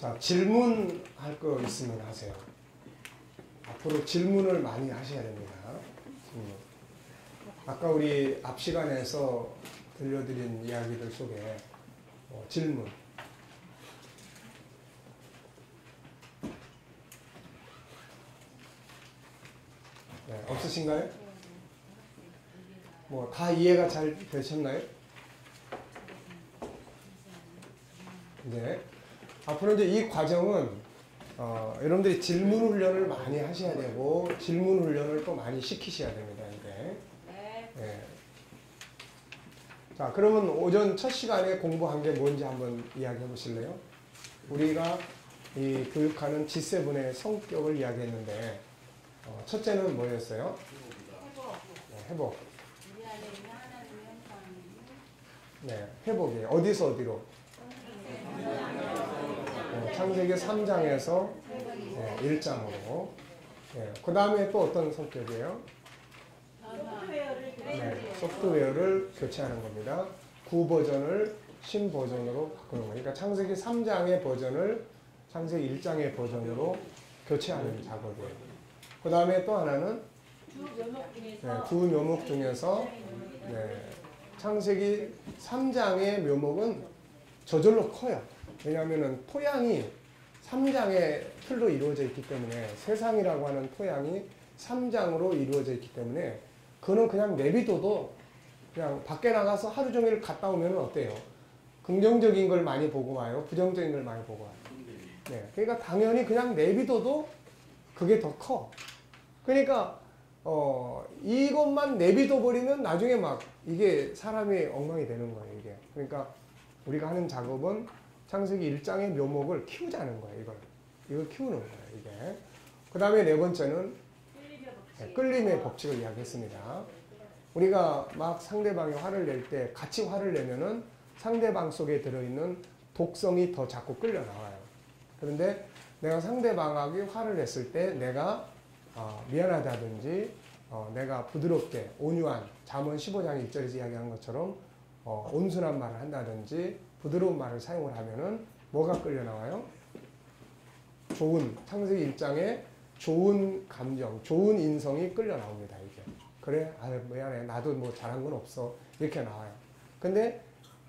자, 질문할 거 있으면 하세요. 앞으로 질문을 많이 하셔야 됩니다. 아까 우리 앞 시간에서 들려드린 이야기들 속에 질문. 네, 없으신가요? 뭐 다 이해가 잘 되셨나요? 네. 앞으로 이제 이 과정은 여러분들이 질문 훈련을 많이 하셔야 되고 질문 훈련을 또 많이 시키셔야 됩니다. 이게. 네. 자, 그러면 오전 첫 시간에 공부한 게 뭔지 한번 이야기해 보실래요? 우리가 이 교육하는 G7의 성격을 이야기했는데 첫째는 뭐였어요? 네, 회복. 네, 회복이에요. 어디서 어디로? 창세기 3장에서 1장으로. 그 다음에 또 어떤 성격이에요? 네, 소프트웨어를 교체하는 겁니다. 구버전을 신버전으로 바꾸는 거예요. 그러니까 창세기 3장의 버전을 창세기 1장의 버전으로 교체하는 작업이에요. 그 다음에 또 하나는 두 묘목 중에서 창세기 3장의 묘목은 저절로 커요. 왜냐하면 토양이 3장의 틀로 이루어져 있기 때문에 세상이라고 하는 토양이 3장으로 이루어져 있기 때문에 그는 그냥 내비둬도 그냥 밖에 나가서 하루 종일 갔다 오면 어때요? 긍정적인 걸 많이 보고 와요? 부정적인 걸 많이 보고 와요? 네, 그러니까 당연히 그냥 내비둬도 그게 더 커. 그러니까 이것만 내비둬 버리면 나중에 막 이게 사람이 엉망이 되는 거예요. 이게. 그러니까 우리가 하는 작업은 창세기 1장의 묘목을 키우자는 거예요. 이걸 키우는 거예요. 이게. 그 다음에 네 번째는 끌림의 법칙을 이야기했습니다. 우리가 막 상대방이 화를 낼 때 같이 화를 내면은 상대방 속에 들어있는 독성이 더 자꾸 끌려 나와요. 그런데 내가 상대방에게 화를 냈을 때 내가 미안하다든지 내가 부드럽게 온유한 잠언 15장 1절에서 이야기한 것처럼 온순한 말을 한다든지 부드러운 말을 사용을 하면은 뭐가 끌려 나와요? 좋은 창세기 1장에 좋은 감정, 좋은 인성이 끌려 나옵니다. 이게. 그래, 미안해, 나도 뭐 잘한 건 없어 이렇게 나와요. 근데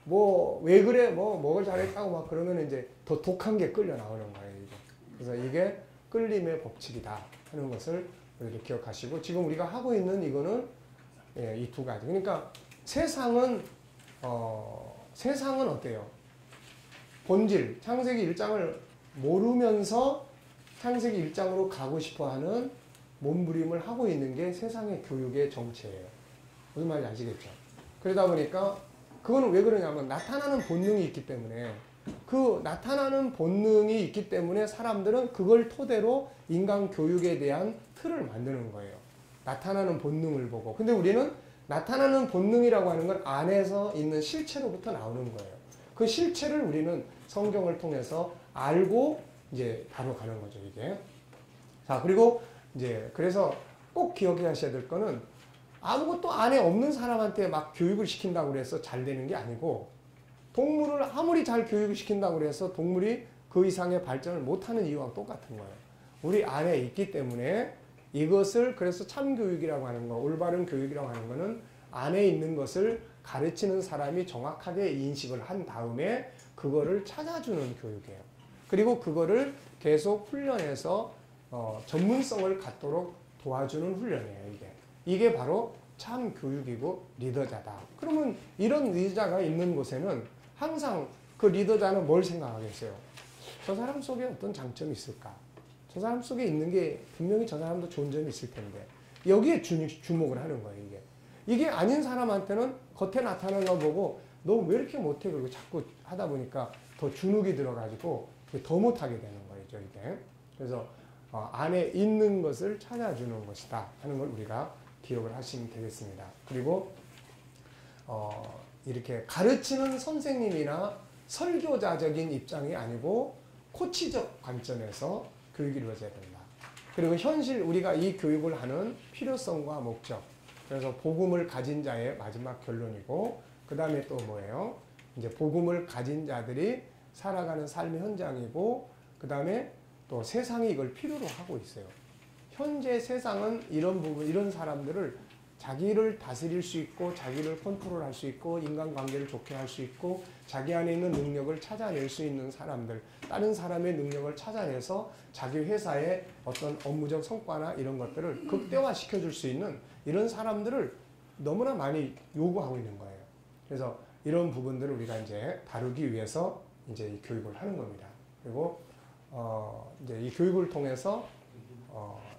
뭐 왜 그래, 뭘 잘했다고 막 그러면 이제 더 독한 게 끌려 나오는 거예요. 이게. 그래서 이게 끌림의 법칙이다 하는 것을 여러분들 기억하시고 지금 우리가 하고 있는 이거는 이 두 가지. 그러니까 세상은 어때요? 본질, 창세기 1장을 모르면서 창세기 1장으로 가고 싶어하는 몸부림을 하고 있는 게 세상의 교육의 정체예요. 무슨 말인지 아시겠죠? 그러다 보니까 그거는 왜 그러냐면 나타나는 본능이 있기 때문에 그 나타나는 본능이 있기 때문에 사람들은 그걸 토대로 인간 교육에 대한 틀을 만드는 거예요. 나타나는 본능을 보고. 근데 우리는 나타나는 본능이라고 하는 건 안에서 있는 실체로부터 나오는 거예요. 그 실체를 우리는 성경을 통해서 알고 이제 다뤄가는 거죠, 이게. 자, 그리고 이제 그래서 꼭 기억해 하셔야 될 거는 아무것도 안에 없는 사람한테 막 교육을 시킨다고 해서 잘 되는 게 아니고 동물을 아무리 잘 교육을 시킨다고 해서 동물이 그 이상의 발전을 못하는 이유와 똑같은 거예요. 우리 안에 있기 때문에 이것을 그래서 참교육이라고 하는 거, 올바른 교육이라고 하는 거는 안에 있는 것을 가르치는 사람이 정확하게 인식을 한 다음에 그거를 찾아주는 교육이에요. 그리고 그거를 계속 훈련해서 전문성을 갖도록 도와주는 훈련이에요. 이게 바로 참 교육이고 리더자다. 그러면 이런 리더자가 있는 곳에는 항상 그 리더자는 뭘 생각하겠어요? 저 사람 속에 어떤 장점이 있을까? 저 사람 속에 있는 게 분명히 저 사람도 좋은 점이 있을 텐데 여기에 주목을 하는 거예요. 이게 아닌 사람한테는 겉에 나타나는 거 보고 너 왜 이렇게 못해? 그리고 자꾸 하다 보니까 더 주눅이 들어가지고 더 못하게 되는 거죠. 이게. 그래서 안에 있는 것을 찾아주는 것이다 하는 걸 우리가 기억을 하시면 되겠습니다. 그리고 이렇게 가르치는 선생님이나 설교자적인 입장이 아니고 코치적 관점에서 교육이 이루어져야 된다. 그리고 현실 우리가 이 교육을 하는 필요성과 목적. 그래서 복음을 가진 자의 마지막 결론이고 그 다음에 또 뭐예요? 이제 복음을 가진 자들이 살아가는 삶의 현장이고 그 다음에 또 세상이 이걸 필요로 하고 있어요. 현재 세상은 이런 부분, 이런 사람들을 자기를 다스릴 수 있고 자기를 컨트롤할 수 있고 인간관계를 좋게 할 수 있고 자기 안에 있는 능력을 찾아낼 수 있는 사람들, 다른 사람의 능력을 찾아내서 자기 회사의 어떤 업무적 성과나 이런 것들을 극대화시켜 줄 수 있는 이런 사람들을 너무나 많이 요구하고 있는 거예요. 그래서 이런 부분들을 우리가 이제 다루기 위해서 이제 이 교육을 하는 겁니다. 그리고 이제 이 교육을 통해서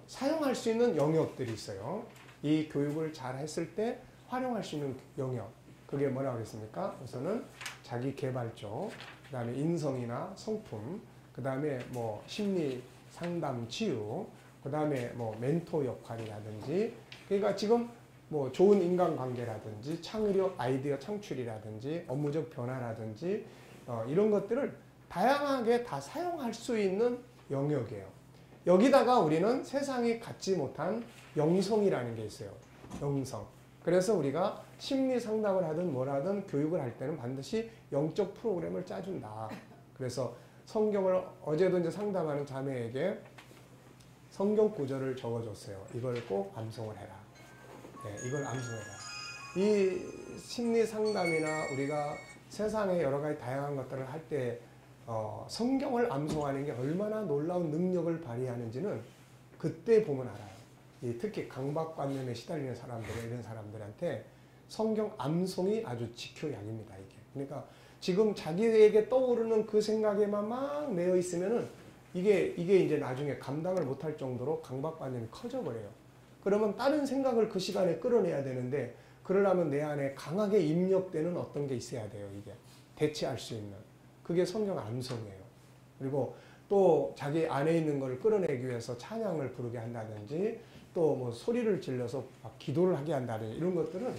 사용할 수 있는 영역들이 있어요. 이 교육을 잘 했을 때 활용할 수 있는 영역. 그게 뭐라고 그랬습니까? 우선은 자기 개발 쪽, 그 다음에 인성이나 성품, 그 다음에 뭐 심리 상담 치유, 그 다음에 뭐 멘토 역할이라든지, 그러니까 지금 뭐 좋은 인간관계라든지 창의력 아이디어 창출이라든지 업무적 변화라든지 이런 것들을 다양하게 다 사용할 수 있는 영역이에요. 여기다가 우리는 세상이 갖지 못한 영성이라는 게 있어요. 영성. 그래서 우리가 심리 상담을 하든 뭐라든 교육을 할 때는 반드시 영적 프로그램을 짜준다. 그래서 성경을 어제도 이제 상담하는 자매에게 성경 구절을 적어줬어요. 이걸 꼭 암송을 해라. 네, 이걸 암송해라. 이 심리 상담이나 우리가 세상에 여러 가지 다양한 것들을 할 때 성경을 암송하는 게 얼마나 놀라운 능력을 발휘하는지는 그때 보면 알아요. 특히 강박관념에 시달리는 사람들, 이런 사람들한테 성경 암송이 아주 지켜약입니다, 이게. 그러니까 지금 자기에게 떠오르는 그 생각에만 막 매여 있으면은 이게 이제 나중에 감당을 못할 정도로 강박관념이 커져버려요. 그러면 다른 생각을 그 시간에 끌어내야 되는데, 그러려면 내 안에 강하게 입력되는 어떤 게 있어야 돼요, 이게. 대체할 수 있는. 그게 성경 암송이에요. 그리고 또 자기 안에 있는 걸 끌어내기 위해서 찬양을 부르게 한다든지, 또 뭐 소리를 질러서 막 기도를 하게 한다든지, 이런 것들은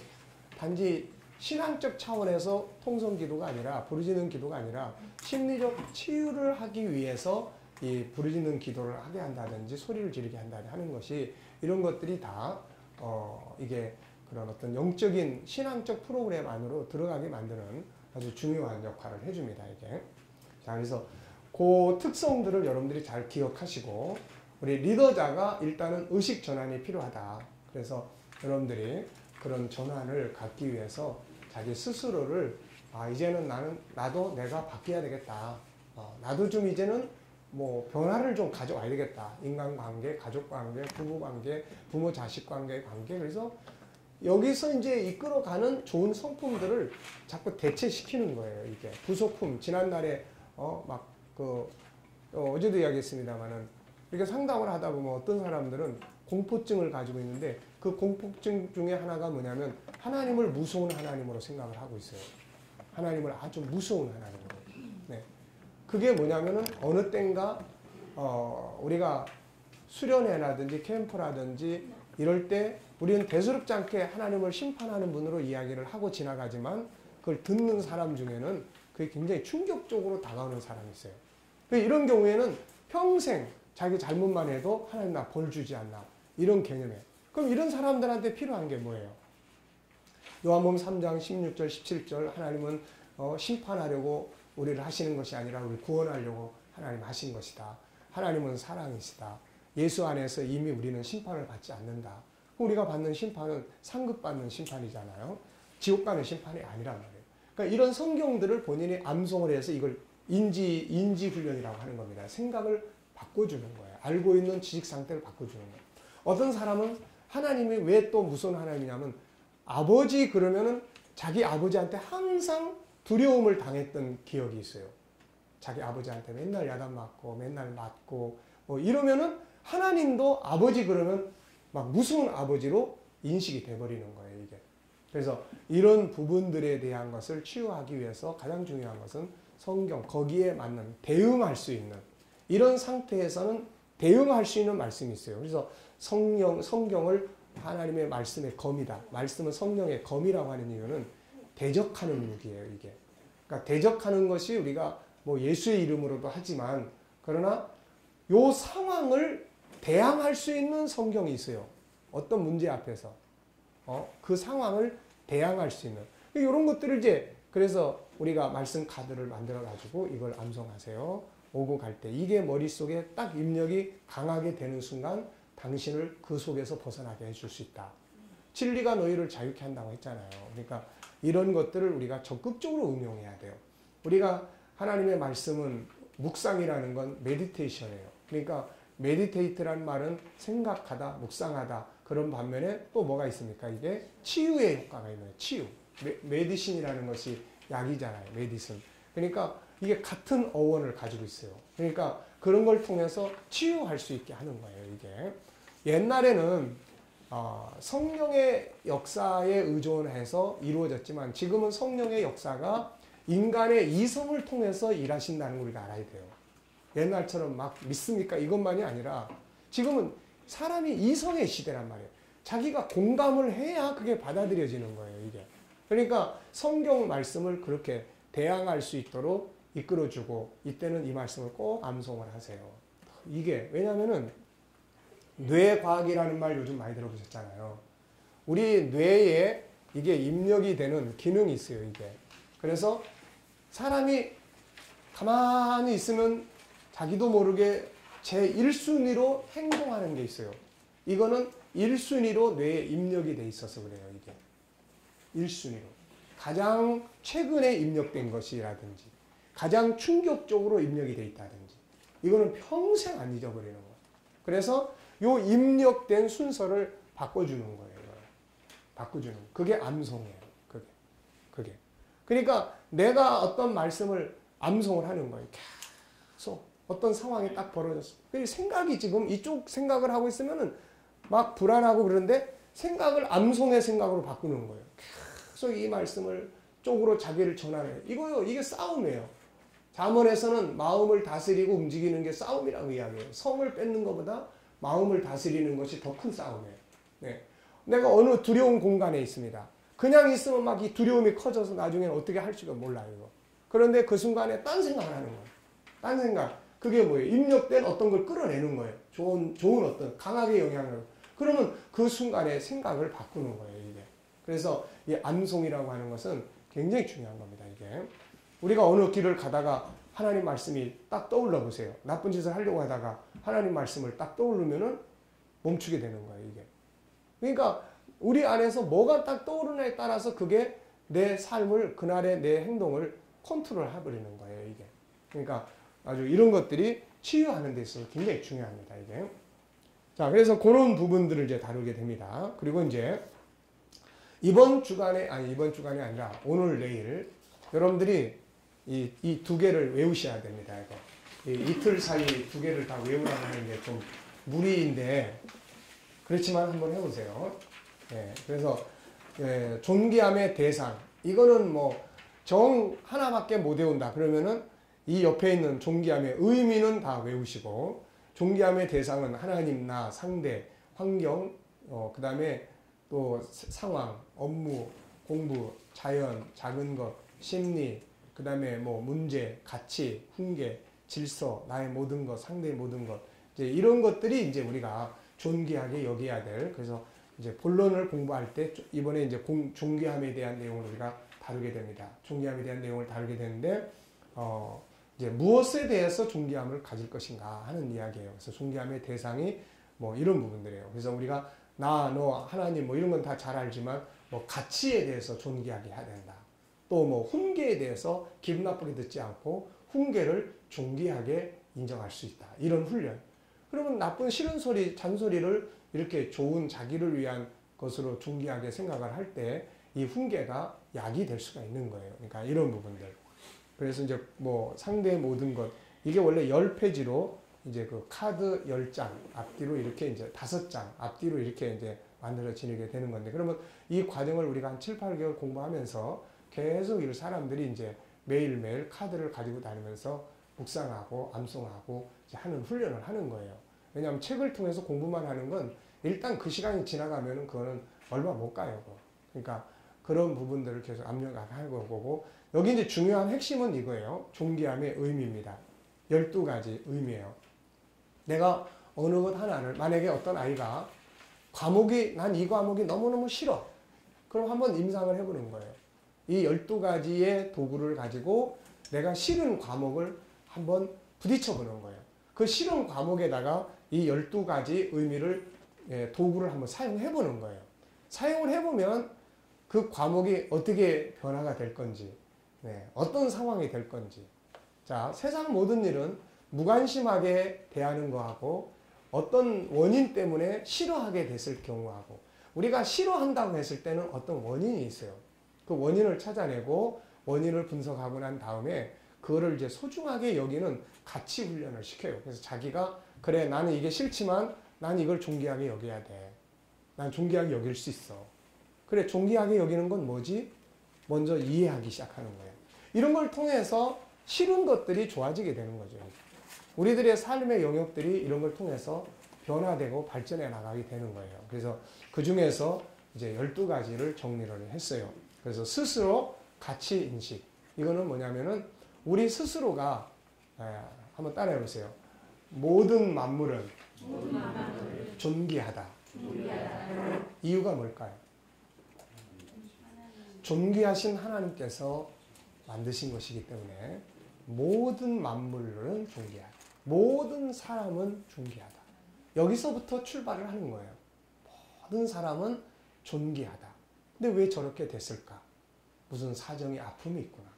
단지 신앙적 차원에서 통성 기도가 아니라, 부르짖는 기도가 아니라 심리적 치유를 하기 위해서 이 부르짖는 기도를 하게 한다든지 소리를 지르게 한다든지 하는 것이, 이런 것들이 다 이게 그런 어떤 영적인 신앙적 프로그램 안으로 들어가게 만드는 아주 중요한 역할을 해줍니다, 이게. 자, 그래서 그 특성들을 여러분들이 잘 기억하시고, 우리 리더자가 일단은 의식 전환이 필요하다. 그래서 여러분들이 그런 전환을 갖기 위해서 자기 스스로를 이제는 나도 내가 바뀌어야 되겠다. 나도 좀 이제는 뭐 변화를 좀 가져와야 되겠다. 인간관계, 가족관계, 부부관계, 부모-자식 관계. 그래서 여기서 이제 이끌어가는 좋은 성품들을 자꾸 대체시키는 거예요, 이게. 부속품, 지난날에 어제도 이야기했습니다만은, 이렇게 상담을 하다 보면 어떤 사람들은 공포증을 가지고 있는데, 그 공포증 중에 하나가 뭐냐면 하나님을 무서운 하나님으로 생각을 하고 있어요. 하나님을 아주 무서운 하나님으로. 네. 그게 뭐냐면은 어느 땐가 우리가 수련회라든지 캠프라든지 이럴 때 우리는 대수롭지 않게 하나님을 심판하는 분으로 이야기를 하고 지나가지만, 그걸 듣는 사람 중에는 그게 굉장히 충격적으로 다가오는 사람이 있어요. 이런 경우에는 평생 자기 잘못만 해도 하나님 나 벌 주지 않나, 이런 개념에. 그럼 이런 사람들한테 필요한 게 뭐예요? 요한복음 3장 16절 17절 하나님은 심판하려고 우리를 하시는 것이 아니라 우리 구원하려고 하나님 하신 것이다. 하나님은 사랑이시다. 예수 안에서 이미 우리는 심판을 받지 않는다. 우리가 받는 심판은 상급받는 심판이잖아요. 지옥 가는 심판이 아니란 말이에요. 그러니까 이런 성경들을 본인이 암송을 해서 이걸 인지 훈련이라고 하는 겁니다. 생각을 바꿔주는 거예요. 알고 있는 지식 상태를 바꿔주는 거예요. 어떤 사람은 하나님이 왜 또 무서운 하나님이냐면, 아버지 그러면은 자기 아버지한테 항상 두려움을 당했던 기억이 있어요. 자기 아버지한테 맨날 야단 맞고 맨날 맞고 뭐 이러면은 하나님도 아버지 그러면 막 무서운 아버지로 인식이 돼버리는 거예요, 이게. 그래서 이런 부분들에 대한 것을 치유하기 위해서 가장 중요한 것은 성경, 거기에 맞는 대응할 수 있는, 이런 상태에서는 대응할 수 있는 말씀이 있어요. 그래서 성경을 하나님의 말씀의 검이다. 말씀은 성령의 검이라고 하는 이유는 대적하는 무기예요, 이게. 그러니까 대적하는 것이 우리가 뭐 예수의 이름으로도 하지만, 그러나 요 상황을 대항할 수 있는 성경이 있어요. 어떤 문제 앞에서 그 상황을 대항할 수 있는 이런 것들을 이제, 그래서 우리가 말씀 카드를 만들어 가지고 이걸 암송하세요. 오고 갈 때 이게 머릿속에 딱 입력이 강하게 되는 순간 당신을 그 속에서 벗어나게 해줄 수 있다. 진리가 너희를 자유케 한다고 했잖아요. 그러니까 이런 것들을 우리가 적극적으로 응용해야 돼요. 우리가 하나님의 말씀은 묵상이라는 건 메디테이션이에요. 그러니까 메디테이트란 말은 생각하다, 묵상하다. 그런 반면에 또 뭐가 있습니까? 이게 치유의 효과가 있는 거예요. 치유. 메디신이라는 것이 약이잖아요. 메디슨. 그러니까 이게 같은 어원을 가지고 있어요. 그러니까 그런 걸 통해서 치유할 수 있게 하는 거예요. 이게 옛날에는 성령의 역사에 의존해서 이루어졌지만 지금은 성령의 역사가 인간의 이성을 통해서 일하신다는 걸 우리가 알아야 돼요. 옛날처럼 막 믿습니까? 이것만이 아니라 지금은 사람이 이성의 시대란 말이에요. 자기가 공감을 해야 그게 받아들여지는 거예요. 이게. 그러니까 성경 말씀을 그렇게 대항할 수 있도록 이끌어주고 이때는 이 말씀을 꼭 암송을 하세요. 이게 왜냐하면은 뇌과학이라는 말 요즘 많이 들어보셨잖아요. 우리 뇌에 이게 입력이 되는 기능이 있어요. 이게. 그래서 사람이 가만히 있으면 자기도 모르게 제1순위로 행동하는 게 있어요. 이거는 1순위로 뇌에 입력이 돼 있어서 그래요. 이게 1순위로. 가장 최근에 입력된 것이라든지 가장 충격적으로 입력이 돼 있다든지 이거는 평생 안 잊어버리는 거예요. 그래서 요 입력된 순서를 바꿔주는 거예요. 바꿔주는. 그게 암송이에요. 그게. 그러니까 내가 어떤 말씀을 암송을 하는 거예요. 계속 어떤 상황이 딱 벌어졌어. 생각이 지금 이쪽 생각을 하고 있으면은 막 불안하고 그런데 생각을 암송의 생각으로 바꾸는 거예요. 계속 이 말씀을 쪽으로 자기를 전환해요. 이거요. 이게 싸움이에요. 잠언에서는 마음을 다스리고 움직이는 게 싸움이라고 이야기해요. 성을 뺏는 것보다 마음을 다스리는 것이 더 큰 싸움이에요. 네. 내가 어느 두려운 공간에 있습니다. 그냥 있으면 막 이 두려움이 커져서 나중에는 어떻게 할지가 몰라요. 이거. 그런데 그 순간에 딴 생각을 하는 거예요. 딴 생각. 그게 뭐예요? 입력된 어떤 걸 끌어내는 거예요. 좋은 어떤 강하게 영향을. 그러면 그 순간에 생각을 바꾸는 거예요. 이게. 그래서 이 암송이라고 하는 것은 굉장히 중요한 겁니다. 이게. 우리가 어느 길을 가다가 하나님 말씀이 딱 떠올라 보세요. 나쁜 짓을 하려고 하다가 하나님 말씀을 딱 떠오르면은 멈추게 되는 거예요. 이게. 그러니까 우리 안에서 뭐가 딱 떠오르냐에 따라서 그게 내 삶을 그날의 내 행동을 컨트롤 해버리는 거예요. 이게. 그러니까 아주 이런 것들이 치유하는 데 있어서 굉장히 중요합니다. 이게. 자, 그래서 그런 부분들을 이제 다루게 됩니다. 그리고 이제 이번 주간이 아니라 오늘 내일 여러분들이 이 두 개를 외우셔야 됩니다. 이거. 이틀 사이 두 개를 다 외우라고 하는 게 좀 무리인데 그렇지만 한번 해보세요. 예, 그래서 존귀함의 대상 이거는 뭐 정 하나밖에 못 외운다 그러면은 이 옆에 있는 존귀함의 의미는 다 외우시고 존귀함의 대상은 하나님, 나, 상대, 환경, 그 다음에 또 상황, 업무, 공부, 자연, 작은 것, 심리, 그 다음에 뭐 문제, 가치, 훈계, 질서, 나의 모든 것, 상대의 모든 것 이제 이런 것들이 이제 우리가 존귀하게 여겨야 될 그래서 이제 본론을 공부할 때 이번에 이제 존귀함에 대한 내용을 우리가 다루게 됩니다. 존귀함에 대한 내용을 다루게 되는데 이제 무엇에 대해서 존귀함을 가질 것인가 하는 이야기예요. 그래서 존귀함의 대상이 뭐 이런 부분들이에요. 그래서 우리가 나, 너, 하나님 뭐 이런 건 다 잘 알지만 뭐 가치에 대해서 존귀하게 해야 된다. 또 뭐 훈계에 대해서 기분 나쁘게 듣지 않고 훈계를 존귀하게 인정할 수 있다. 이런 훈련. 그러면 나쁜 싫은 소리, 잔소리를 이렇게 좋은 자기를 위한 것으로 존귀하게 생각을 할 때 이 훈계가 약이 될 수가 있는 거예요. 그러니까 이런 부분들. 그래서 이제 뭐 상대의 모든 것 이게 원래 10페이지로 이제 그 카드 10장 앞뒤로 이렇게 이제 5장 앞뒤로 이렇게 이제 만들어지게 되는 건데 그러면 이 과정을 우리가 한 7, 8개월 공부하면서 계속 이 사람들이 이제 매일매일 카드를 가지고 다니면서 묵상하고 암송하고 이제 하는 훈련을 하는 거예요. 왜냐하면 책을 통해서 공부만 하는 건 일단 그 시간이 지나가면은 그거는 얼마 못 가요. 그러니까 그런 부분들을 계속 압력하는 거고 여기 이제 중요한 핵심은 이거예요. 존귀함의 의미입니다. 12가지 의미예요. 내가 어느 것 하나를 만약에 어떤 아이가 난 이 과목이 너무너무 싫어. 그럼 한번 임상을 해보는 거예요. 이 12가지의 도구를 가지고 내가 싫은 과목을 한번 부딪혀 보는 거예요. 그 싫은 과목에다가 이 12가지 의미를 도구를 한번 사용해 보는 거예요. 사용을 해보면 그 과목이 어떻게 변화가 될 건지, 어떤 상황이 될 건지. 자, 세상 모든 일은 무관심하게 대하는 거하고 어떤 원인 때문에 싫어하게 됐을 경우하고 우리가 싫어한다고 했을 때는 어떤 원인이 있어요. 그 원인을 찾아내고 원인을 분석하고 난 다음에 그거를 이제 소중하게 여기는 가치 훈련을 시켜요. 그래서 자기가 그래 나는 이게 싫지만 난 이걸 존귀하게 여겨야 돼. 난 존귀하게 여길 수 있어. 그래 존귀하게 여기는 건 뭐지? 먼저 이해하기 시작하는 거예요. 이런 걸 통해서 싫은 것들이 좋아지게 되는 거죠. 우리들의 삶의 영역들이 이런 걸 통해서 변화되고 발전해 나가게 되는 거예요. 그래서 그 중에서 이제 12가지를 정리를 했어요. 그래서 스스로 가치 인식. 이거는 뭐냐면은 우리 스스로가 한번 따라해 보세요. 모든 만물은 존귀하다. 이유가 뭘까요? 존귀하신 하나님께서 만드신 것이기 때문에 모든 만물은 존귀하다. 모든 사람은 존귀하다. 여기서부터 출발을 하는 거예요. 모든 사람은 존귀하다. 근데 왜 저렇게 됐을까? 무슨 사정이 아픔이 있구나.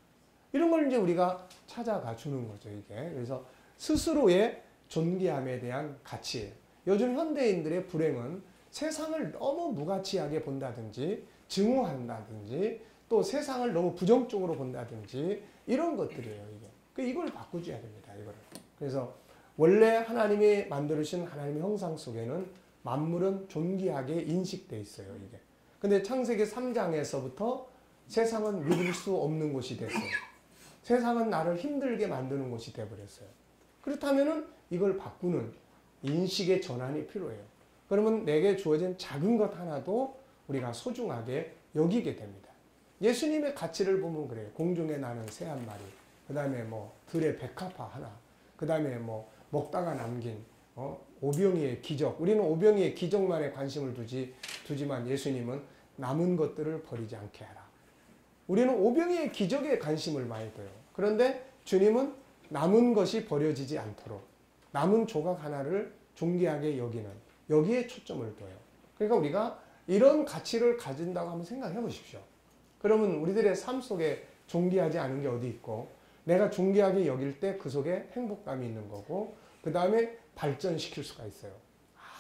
이런 걸 이제 우리가 찾아가 주는 거죠, 이게. 그래서 스스로의 존귀함에 대한 가치예요. 요즘 현대인들의 불행은 세상을 너무 무가치하게 본다든지, 증오한다든지, 또 세상을 너무 부정적으로 본다든지, 이런 것들이에요, 이게. 이걸 바꾸줘야 됩니다, 이거를. 그래서 원래 하나님이 만들으신 하나님의 형상 속에는 만물은 존귀하게 인식되어 있어요, 이게. 근데 창세기 3장에서부터 세상은 믿을 수 없는 곳이 됐어요. 세상은 나를 힘들게 만드는 곳이 되어버렸어요. 그렇다면은 이걸 바꾸는 인식의 전환이 필요해요. 그러면 내게 주어진 작은 것 하나도 우리가 소중하게 여기게 됩니다. 예수님의 가치를 보면 그래요. 공중에 나는 새 한 마리, 그 다음에 뭐 들의 백합화 하나, 그 다음에 뭐 먹다가 남긴 오병이의 기적. 우리는 오병이의 기적만에 관심을 두지만 예수님은 남은 것들을 버리지 않게 하라. 우리는 오병이의 기적에 관심을 많이 둬요. 그런데 주님은 남은 것이 버려지지 않도록 남은 조각 하나를 존귀하게 여기는 여기에 초점을 둬요. 그러니까 우리가 이런 가치를 가진다고 한번 생각해 보십시오. 그러면 우리들의 삶 속에 존귀하지 않은 게 어디 있고 내가 존귀하게 여길 때 그 속에 행복감이 있는 거고 그 다음에 발전시킬 수가 있어요.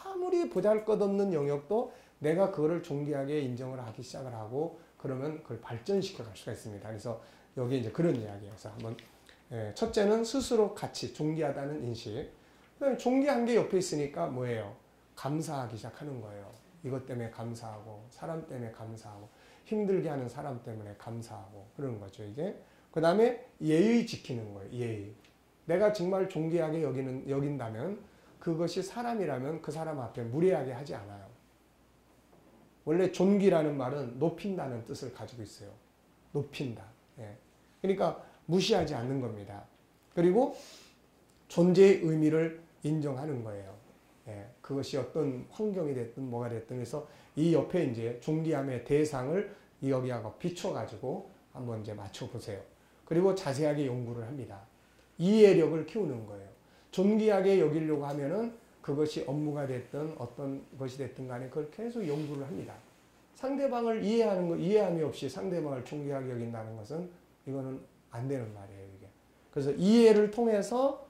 아무리 보잘것없는 영역도 내가 그거를 존귀하게 인정을 하기 시작을 하고 그러면 그걸 발전시켜 갈 수가 있습니다. 그래서 여기 이제 그런 이야기예요. 그래서 한번 첫째는 스스로 가치, 존귀하다는 인식. 그다음에 존귀한 게 옆에 있으니까 뭐예요? 감사하기 시작하는 거예요. 이것 때문에 감사하고 사람 때문에 감사하고 힘들게 하는 사람 때문에 감사하고 그런 거죠. 이게. 그 다음에 예의 지키는 거예요. 예의. 내가 정말 존귀하게 여긴다면 그것이 사람이라면 그 사람 앞에 무례하게 하지 않아요. 원래 존귀라는 말은 높인다는 뜻을 가지고 있어요. 높인다. 그러니까 무시하지 않는 겁니다. 그리고 존재의 의미를 인정하는 거예요. 그것이 어떤 환경이 됐든 뭐가 됐든 해서 이 옆에 이제 존귀함의 대상을 여기하고 비춰가지고 한번 이제 맞춰보세요. 그리고 자세하게 연구를 합니다. 이해력을 키우는 거예요. 존귀하게 여기려고 하면은 그것이 업무가 됐든 어떤 것이 됐든 간에 그걸 계속 연구를 합니다. 상대방을 이해함이 없이 상대방을 존귀하게 여긴다는 것은 이거는 안 되는 말이에요, 이게. 그래서 이해를 통해서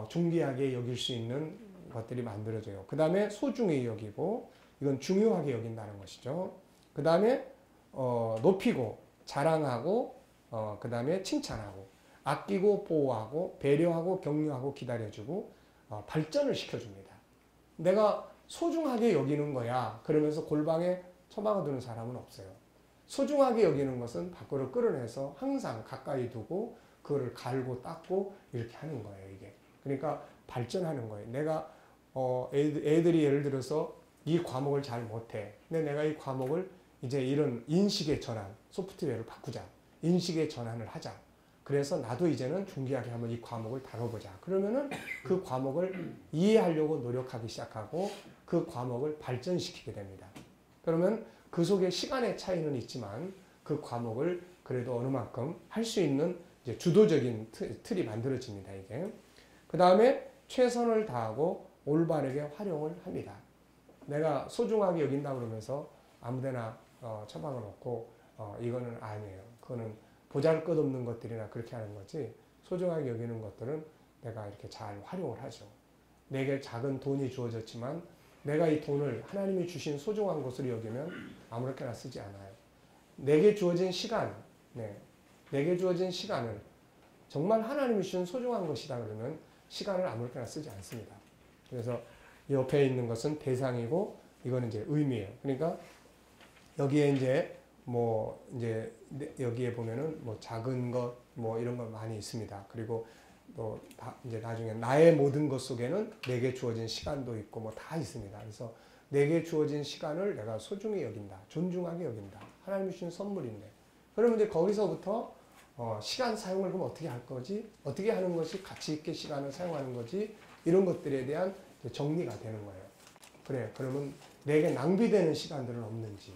존귀하게 여길 수 있는 것들이 만들어져요. 그 다음에 소중히 여기고 이건 중요하게 여긴다는 것이죠. 그 다음에 높이고 자랑하고 그 다음에 칭찬하고 아끼고 보호하고 배려하고 격려하고 기다려주고 발전을 시켜줍니다. 내가 소중하게 여기는 거야. 그러면서 골방에 처박아 두는 사람은 없어요. 소중하게 여기는 것은 밖으로 끌어내서 항상 가까이 두고 그거를 갈고 닦고 이렇게 하는 거예요. 이게. 그러니까 발전하는 거예요. 내가 애들이 예를 들어서 이 과목을 잘 못해. 근데 내가 이 과목을 이제 이런 인식의 전환, 소프트웨어를 바꾸자. 인식의 전환을 하자. 그래서 나도 이제는 존귀하게 한번 이 과목을 다뤄보자. 그러면은 그 과목을 이해하려고 노력하기 시작하고 그 과목을 발전시키게 됩니다. 그러면 그 속에 시간의 차이는 있지만 그 과목을 그래도 어느 만큼 할 수 있는 이제 주도적인 틀이 만들어집니다. 이게. 그 다음에 최선을 다하고 올바르게 활용을 합니다. 내가 소중하게 여긴다 그러면서 아무데나 처박아 놓고 이거는 아니에요. 그거는 보잘것없는 것들이나 그렇게 하는 거지, 소중하게 여기는 것들은 내가 이렇게 잘 활용을 하죠. 내게 작은 돈이 주어졌지만 내가 이 돈을 하나님이 주신 소중한 것으로 여기면 아무렇게나 쓰지 않아요. 내게 주어진 시간, 내게 주어진 시간을 정말 하나님이 주신 소중한 것이다 그러면 시간을 아무렇게나 쓰지 않습니다. 그래서 옆에 있는 것은 대상이고 이거는 이제 의미예요. 그러니까 여기에 이제 여기에 보면은 작은 것 이런 거 많이 있습니다. 그리고 또 이제 나중에 나의 모든 것 속에는 내게 주어진 시간도 있고 다 있습니다. 그래서 내게 주어진 시간을 내가 소중히 여긴다, 존중하게 여긴다. 하나님이 주신 선물인데. 그러면 이제 거기서부터 시간 사용을 그럼 어떻게 할 거지? 어떻게 하는 것이 가치 있게 시간을 사용하는 거지? 이런 것들에 대한 정리가 되는 거예요. 그래, 그러면 내게 낭비되는 시간들은 없는지.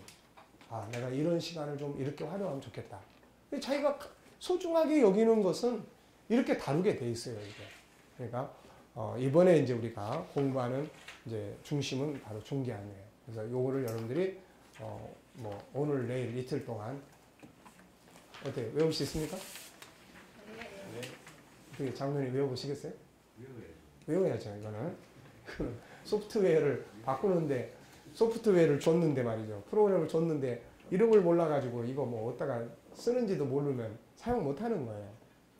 내가 이런 시간을 좀 이렇게 활용하면 좋겠다. 자기가 소중하게 여기는 것은 이렇게 다루게 돼 있어요, 이게. 그러니까, 이번에 이제 우리가 공부하는 이제 중심은 바로 중개안이에요. 그래서 요거를 여러분들이, 오늘, 내일, 이틀 동안, 어때요? 외울 수 있습니까? 네. 장로님 외워보시겠어요? 외워야죠, 이거는. 소프트웨어를 바꾸는데, 소프트웨어를 줬는데 말이죠. 프로그램을 줬는데, 이름을 몰라가지고 이거 어디다가 쓰는지도 모르면 사용 못 하는 거예요.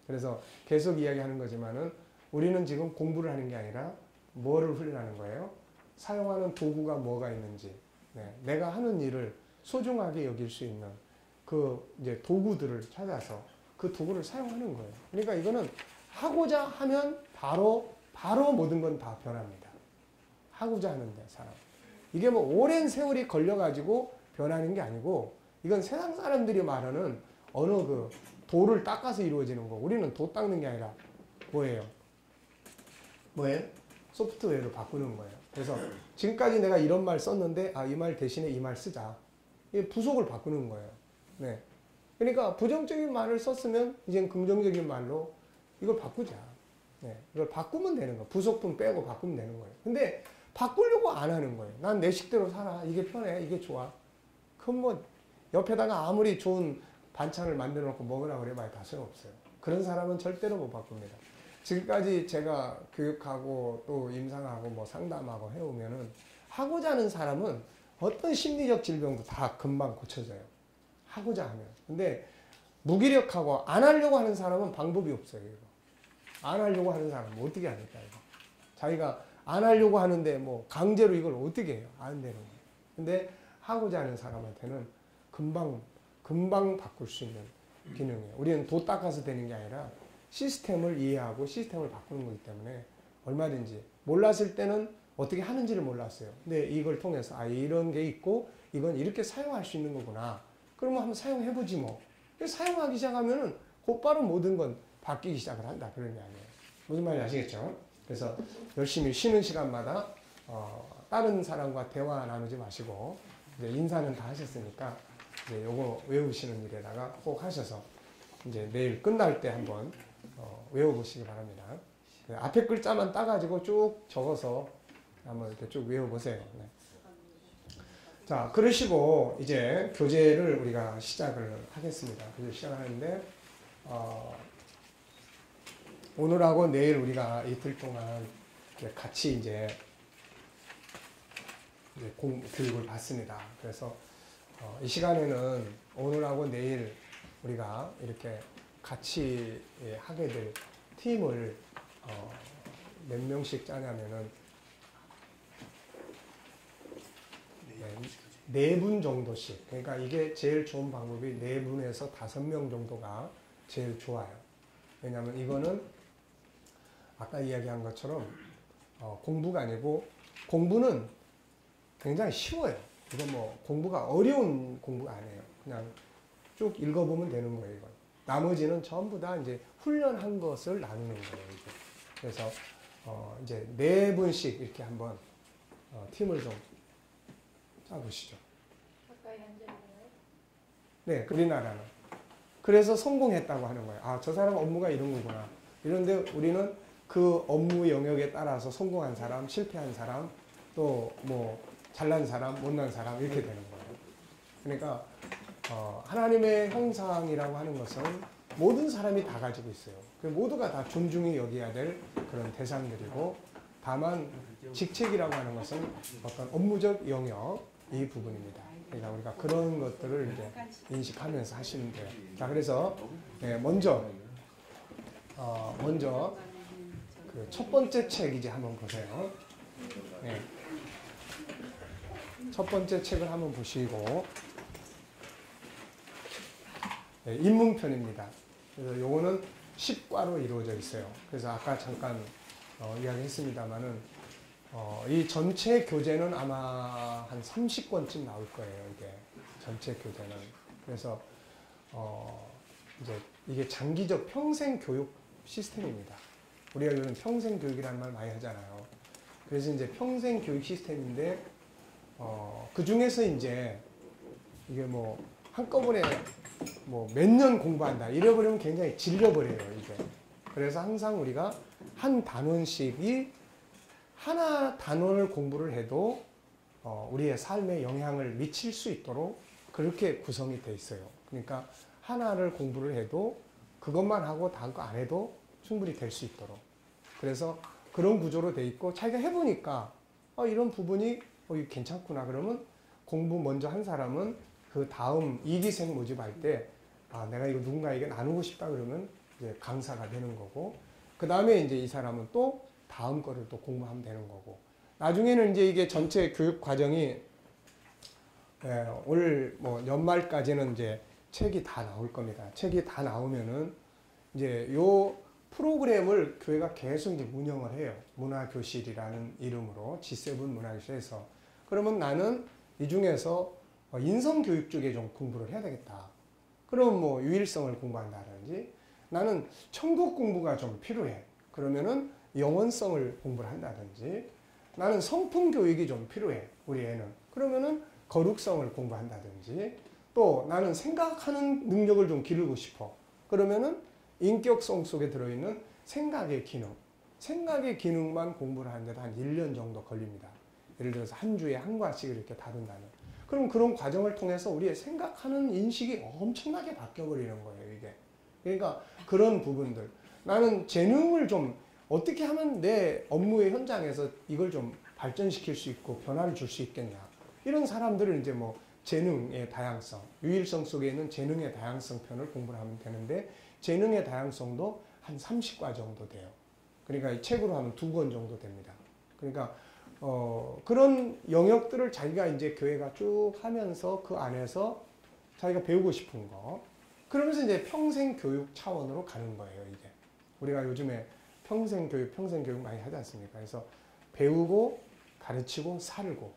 그래서 계속 이야기하는 거지만은 우리는 지금 공부를 하는 게 아니라 뭐를 훈련하는 거예요? 사용하는 도구가 뭐가 있는지, 내가 하는 일을 소중하게 여길 수 있는 그 이제 도구들을 찾아서 그 도구를 사용하는 거예요. 그러니까 이거는 하고자 하면 바로 모든 건 다 변합니다. 하고자 하는데 사람. 이게 오랜 세월이 걸려가지고 변하는 게 아니고 이건 세상 사람들이 말하는 어느 그 돌을 닦아서 이루어지는 거. 우리는 도 닦는 게 아니라 뭐예요? 소프트웨어를 바꾸는 거예요. 그래서 지금까지 내가 이런 말 썼는데 이 말 대신에 이 말 쓰자. 이게 부속을 바꾸는 거예요. 네. 그러니까 부정적인 말을 썼으면 이젠 긍정적인 말로 이걸 바꾸자. 이걸 바꾸면 되는 거예요. 부속품 빼고 바꾸면 되는 거예요. 근데 바꾸려고 안 하는 거예요. 난 내 식대로 살아. 이게 편해. 이게 좋아. 그럼 옆에다가 아무리 좋은 반찬을 만들어 놓고 먹으라고 그래봐야 다 소용없어요. 그런 사람은 절대로 못 바꿉니다. 지금까지 제가 교육하고 또 임상하고 상담하고 해오면은 하고자 하는 사람은 어떤 심리적 질병도 다 금방 고쳐져요. 하고자 하면. 근데 무기력하고 안 하려고 하는 사람은 방법이 없어요. 이거. 안 하려고 하는 사람은 어떻게 합니까? 이거. 자기가 안 하려고 하는데 강제로 이걸 어떻게 해요? 안 되는 거예요. 근데 하고자 하는 사람한테는 금방 바꿀 수 있는 기능이에요. 우리는 도 닦아서 되는 게 아니라 시스템을 이해하고 시스템을 바꾸는 거기 때문에 얼마든지 몰랐을 때는 어떻게 하는지를 몰랐어요. 근데 이걸 통해서 이런 게 있고 이건 이렇게 사용할 수 있는 거구나. 그러면 한번 사용해보지 뭐. 사용하기 시작하면은 곧바로 모든 건 바뀌기 시작을 한다. 그런 게 아니에요. 무슨 말인지 아시겠죠? 그래서 열심히 쉬는 시간마다 다른 사람과 대화 나누지 마시고 이제 인사는 다 하셨으니까 이제 요거 외우시는 일에다가 꼭 하셔서 이제 내일 끝날 때 한번 외워보시기 바랍니다. 앞에 글자만 따가지고 쭉 적어서 한번 이렇게 쭉 외워보세요. 자, 그러시고 이제 교재를 우리가 시작을 하겠습니다. 교재 시작하는데 오늘하고 내일 우리가 이틀 동안 같이 이제 교육을 받습니다. 그래서 이 시간에는 오늘하고 내일 우리가 이렇게 같이 하게 될 팀을 몇 명씩 짜냐면은 4분 정도씩. 그러니까 이게 제일 좋은 방법이 4분에서 5명 정도가 제일 좋아요. 왜냐하면 이거는 아까 이야기한 것처럼 공부가 아니고 공부는 굉장히 쉬워요. 이건 공부가 어려운 공부가 아니에요. 그냥 쭉 읽어보면 되는 거예요. 이건. 나머지는 전부 다 이제 훈련한 것을 나누는 거예요. 이게. 그래서 이제 4분씩 이렇게 한번 팀을 좀 짜보시죠. 가까이 앉아있나요? 네, 우리나라는. 그래서 성공했다고 하는 거예요. 저 사람 업무가 이런 거구나. 이런데 우리는 그 업무 영역에 따라서 성공한 사람, 실패한 사람, 또 뭐 잘난 사람, 못난 사람 이렇게 되는 거예요. 그러니까 하나님의 형상이라고 하는 것은 모든 사람이 다 가지고 있어요. 모두가 다 존중이 여겨야 될 그런 대상들이고, 다만 직책이라고 하는 것은 어떤 업무적 영역 이 부분입니다. 그러니까 우리가 그런 것들을 이제 인식하면서 하시면 돼요. 자, 그래서 먼저 그 첫 번째 책 이제 한번 보세요. 네. 첫 번째 책을 한번 보시고, 입문편입니다. 그래서 요거는 10과로 이루어져 있어요. 그래서 아까 잠깐 이야기했습니다만은 이 전체 교재는 아마 한 30권쯤 나올 거예요. 이게 전체 교재는. 그래서 이제 이게 장기적 평생 교육 시스템입니다. 우리가 요즘 평생 교육이라는 말 많이 하잖아요. 그래서 이제 평생 교육 시스템인데 그 중에서 이제 이게 뭐 한꺼번에 뭐 몇 년 공부한다 이래버리면 굉장히 질려버려요, 이게. 그래서 항상 우리가 한 단원씩이 하나 단원을 공부를 해도 우리의 삶에 영향을 미칠 수 있도록 그렇게 구성이 돼 있어요. 그러니까 하나를 공부를 해도 그것만 하고 다음 거 안 해도 충분히 될 수 있도록. 그래서 그런 구조로 돼 있고, 자기가 해보니까 이런 부분이 이거 괜찮구나 그러면 공부 먼저 한 사람은 그 다음 2기생 모집할 때 내가 이거 누군가에게 나누고 싶다 그러면 이제 강사가 되는 거고, 그 다음에 이제 이 사람은 또 다음 거를 또 공부하면 되는 거고, 나중에는 이제 이게 전체 교육 과정이 올 뭐 연말까지는 이제 책이 다 나올 겁니다. 책이 다 나오면은 이제 요 프로그램을 교회가 계속 이제 운영을 해요. 문화교실이라는 이름으로 G7 문화교실에서. 그러면 나는 이 중에서 인성교육 쪽에 좀 공부를 해야 되겠다. 그럼 뭐 유일성을 공부한다든지, 나는 천국 공부가 좀 필요해. 그러면은 영원성을 공부를 한다든지, 나는 성품 교육이 좀 필요해. 우리 애는. 그러면은 거룩성을 공부한다든지, 또 나는 생각하는 능력을 좀 기르고 싶어. 그러면은 인격성 속에 들어있는 생각의 기능. 생각의 기능만 공부를 하는데도 한 1년 정도 걸립니다. 예를 들어서 한 주에 한 과씩을 이렇게 다룬다는. 그럼 그런 과정을 통해서 우리의 생각하는 인식이 엄청나게 바뀌어버리는 거예요, 이게. 그러니까 그런 부분들. 나는 재능을 좀 어떻게 하면 내 업무의 현장에서 이걸 좀 발전시킬 수 있고 변화를 줄 수 있겠냐. 이런 사람들은 이제 뭐 재능의 다양성, 유일성 속에 있는 재능의 다양성 편을 공부를 하면 되는데, 재능의 다양성도 한 30과 정도 돼요. 그러니까 이 책으로 하면 2권 정도 됩니다. 그러니까 그런 영역들을 자기가 이제 교회가 쭉 하면서 그 안에서 자기가 배우고 싶은 거, 그러면서 이제 평생 교육 차원으로 가는 거예요, 이게. 우리가 요즘에 평생 교육 많이 하지 않습니까? 그래서 배우고 가르치고 살고.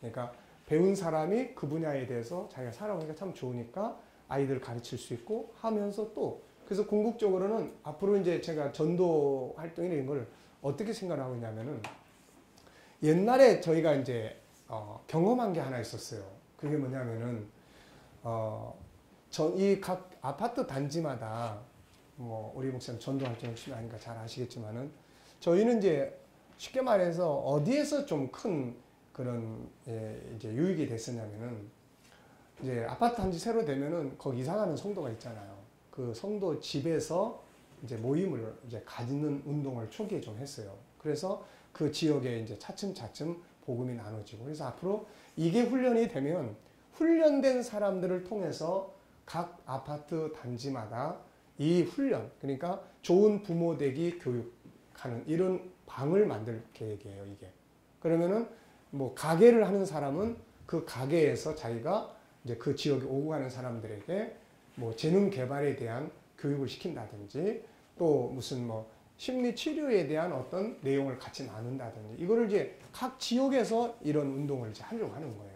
그러니까 배운 사람이 그 분야에 대해서 자기가 살아보니까 참 좋으니까 아이들 가르칠 수 있고 하면서 또, 그래서 궁극적으로는 앞으로 이제 제가 전도 활동이나 이런 걸 어떻게 생각하고 있냐면은, 옛날에 저희가 이제 경험한 게 하나 있었어요. 그게 뭐냐면은 이 각 아파트 단지마다 뭐 우리 목사님 전도 활동 열심히 하니까 잘 아시겠지만은, 저희는 이제 쉽게 말해서 어디에서 좀 큰 그런 이제 유익이 됐었냐면은, 이제 아파트 단지 새로 되면은 거기 이사가는 성도가 있잖아요. 그 성도 집에서 이제 모임을 이제 가지는 운동을 초기에 좀 했어요. 그래서 그 지역에 이제 차츰차츰 복음이 나눠지고, 그래서 앞으로 이게 훈련이 되면 훈련된 사람들을 통해서 각 아파트 단지마다 이 훈련, 그러니까 좋은 부모 되기 교육하는 이런 방을 만들 계획이에요, 이게. 그러면은 뭐 가게를 하는 사람은 그 가게에서 자기가 이제 그 지역에 오고 가는 사람들에게 뭐 재능 개발에 대한 교육을 시킨다든지, 또 무슨 뭐 심리 치료에 대한 어떤 내용을 같이 나눈다든지, 이거를 이제 각 지역에서 이런 운동을 이제 하려고 하는 거예요.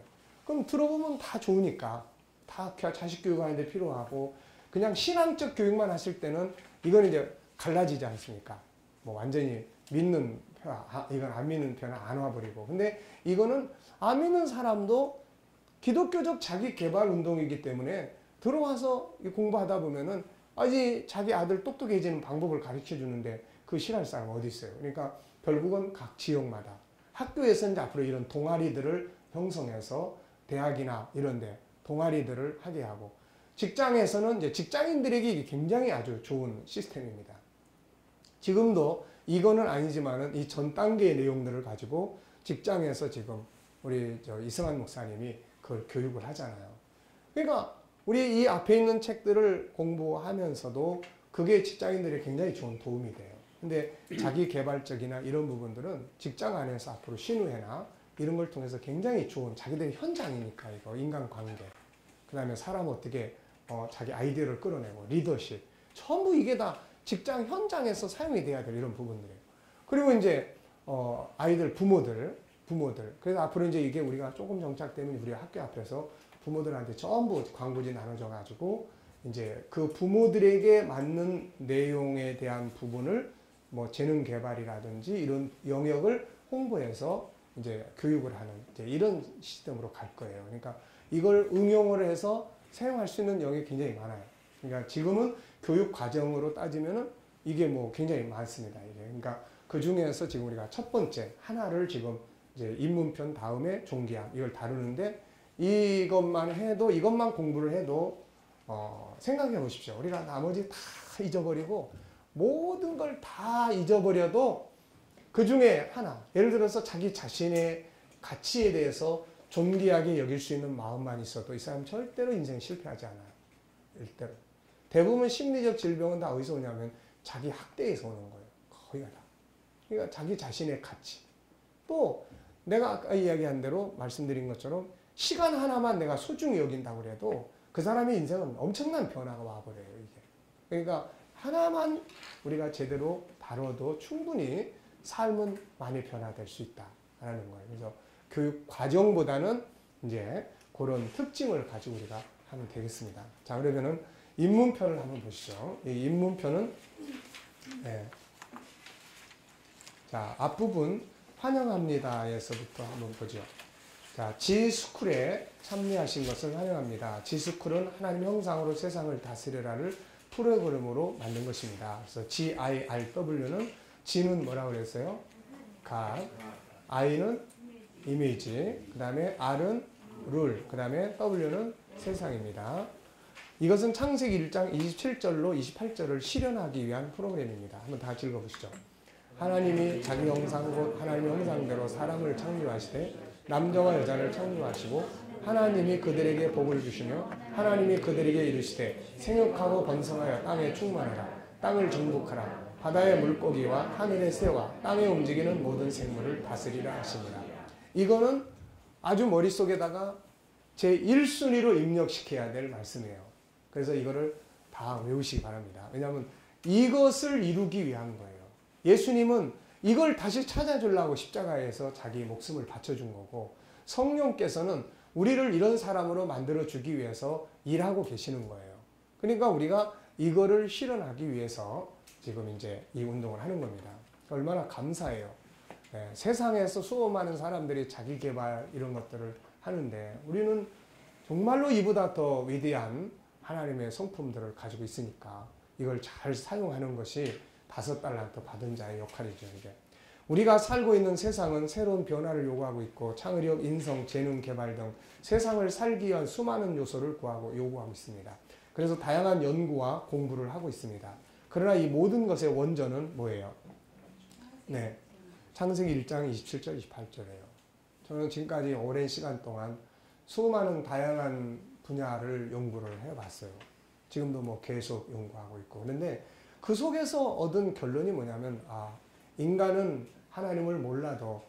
그럼 들어보면 다 좋으니까, 다 자식 교육하는데 필요하고, 그냥 신앙적 교육만 하실 때는 이건 이제 갈라지지 않습니까? 뭐 완전히 믿는 편, 이건 안 믿는 편은 안 와버리고. 근데 이거는 안 믿는 사람도 기독교적 자기 개발 운동이기 때문에 들어와서 공부하다 보면은 이제 자기 아들 똑똑해지는 방법을 가르쳐 주는데, 그 싫어할 사람 어디 있어요? 그러니까 결국은 각 지역마다 학교에서는 이제 앞으로 이런 동아리들을 형성해서 대학이나 이런데 동아리들을 하게 하고 직장에서는 이제 직장인들에게 이게 굉장히 아주 좋은 시스템입니다. 지금도 이거는 아니지만은 이 전 단계의 내용들을 가지고 직장에서 지금 우리 이승환 목사님이 그걸 교육을 하잖아요. 그러니까 우리 이 앞에 있는 책들을 공부하면서도 그게 직장인들이 굉장히 좋은 도움이 돼요. 근데 자기 개발적이나 이런 부분들은 직장 안에서 앞으로 신우회나 이런 걸 통해서 굉장히 좋은 자기들의 현장이니까 이거 인간관계 그 다음에 사람 어떻게 자기 아이디어를 끌어내고 리더십 전부 이게 다 직장 현장에서 사용이 돼야 될 이런 부분들이에요. 그리고 이제 아이들 부모들 그래서 앞으로 이제 이게 우리가 조금 정착되면 우리 학교 앞에서 부모들한테 전부 광고지 나눠져 가지고 이제 그 부모들에게 맞는 내용에 대한 부분을 뭐 재능 개발이라든지 이런 영역을 홍보해서 이제 교육을 하는 이제 이런 시스템으로 갈 거예요. 그러니까 이걸 응용을 해서 사용할 수 있는 영역이 굉장히 많아요. 그러니까 지금은 교육 과정으로 따지면은 이게 뭐 굉장히 많습니다. 이게 그러니까 그 중에서 지금 우리가 첫 번째 하나를 지금 이제 입문편 다음에 종기학 이걸 다루는데 이것만 해도 이것만 공부를 해도 생각해 보십시오. 우리가 나머지 다 잊어버리고 모든 걸 다 잊어버려도 그 중에 하나 예를 들어서 자기 자신의 가치에 대해서 존귀하게 여길 수 있는 마음만 있어도 이 사람 절대로 인생 실패하지 않아요. 일대로. 대부분 심리적 질병은 다 어디서 오냐면 자기 학대에서 오는 거예요. 거의가 다. 그러니까 자기 자신의 가치. 또 내가 아까 이야기한 대로 말씀드린 것처럼 시간 하나만 내가 소중히 여긴다고 해도 그 사람의 인생은 엄청난 변화가 와버려요. 이게. 그러니까 하나만 우리가 제대로 다뤄도 충분히 삶은 많이 변화될 수 있다라는 거예요. 그래서 교육 과정보다는 이제 그런 특징을 가지고 우리가 하면 되겠습니다. 자, 그러면은 입문편을 한번 보시죠. 이 입문편은 자, 앞부분 환영합니다에서부터 한번 보죠. 자, 지스쿨에 참여하신 것을 환영합니다. 지스쿨은 하나님 형상으로 세상을 다스리라를 프로그램으로 만든 것입니다. 그래서 GIRW는 G는 뭐라고 그랬어요? God, I는 이미지, 그 다음에 R은 룰, 그 다음에 W는 세상입니다. 이것은 창세기 1장 27절로 28절을 실현하기 위한 프로그램입니다. 한번 다 같이 읽어보시죠. 하나님이 자기 형상 곧 하나님의 형상대로 사람을 창조하시되 남자와 여자를 창조하시고 하나님이 그들에게 복을 주시며 하나님이 그들에게 이르시되 생육하고 번성하여 땅에 충만하라 땅을 정복하라 바다의 물고기와 하늘의 새와 땅에 움직이는 모든 생물을 다스리라 하십니다. 이거는 아주 머릿속에다가 제 1순위로 입력시켜야 될 말씀이에요. 그래서 이거를 다 외우시기 바랍니다. 왜냐하면 이것을 이루기 위한 거예요. 예수님은 이걸 다시 찾아주려고 십자가에서 자기 목숨을 바쳐준 거고 성령께서는 우리를 이런 사람으로 만들어주기 위해서 일하고 계시는 거예요. 그러니까 우리가 이거를 실현하기 위해서 지금 이제 이 운동을 하는 겁니다. 얼마나 감사해요. 세상에서 수많은 사람들이 자기 개발 이런 것들을 하는데 우리는 정말로 이보다 더 위대한 하나님의 성품들을 가지고 있으니까 이걸 잘 사용하는 것이 5달란트 받은 자의 역할이죠. 이게. 우리가 살고 있는 세상은 새로운 변화를 요구하고 있고 창의력, 인성, 재능 개발 등 세상을 살기 위한 수많은 요소를 요구하고 있습니다. 그래서 다양한 연구와 공부를 하고 있습니다. 그러나 이 모든 것의 원전은 뭐예요? 네, 창세기 1장 27절, 28절이에요. 저는 지금까지 오랜 시간 동안 수많은 다양한 분야를 연구를 해봤어요. 지금도 뭐 계속 연구하고 있고. 그런데 그 속에서 얻은 결론이 뭐냐면 인간은 하나님을 몰라도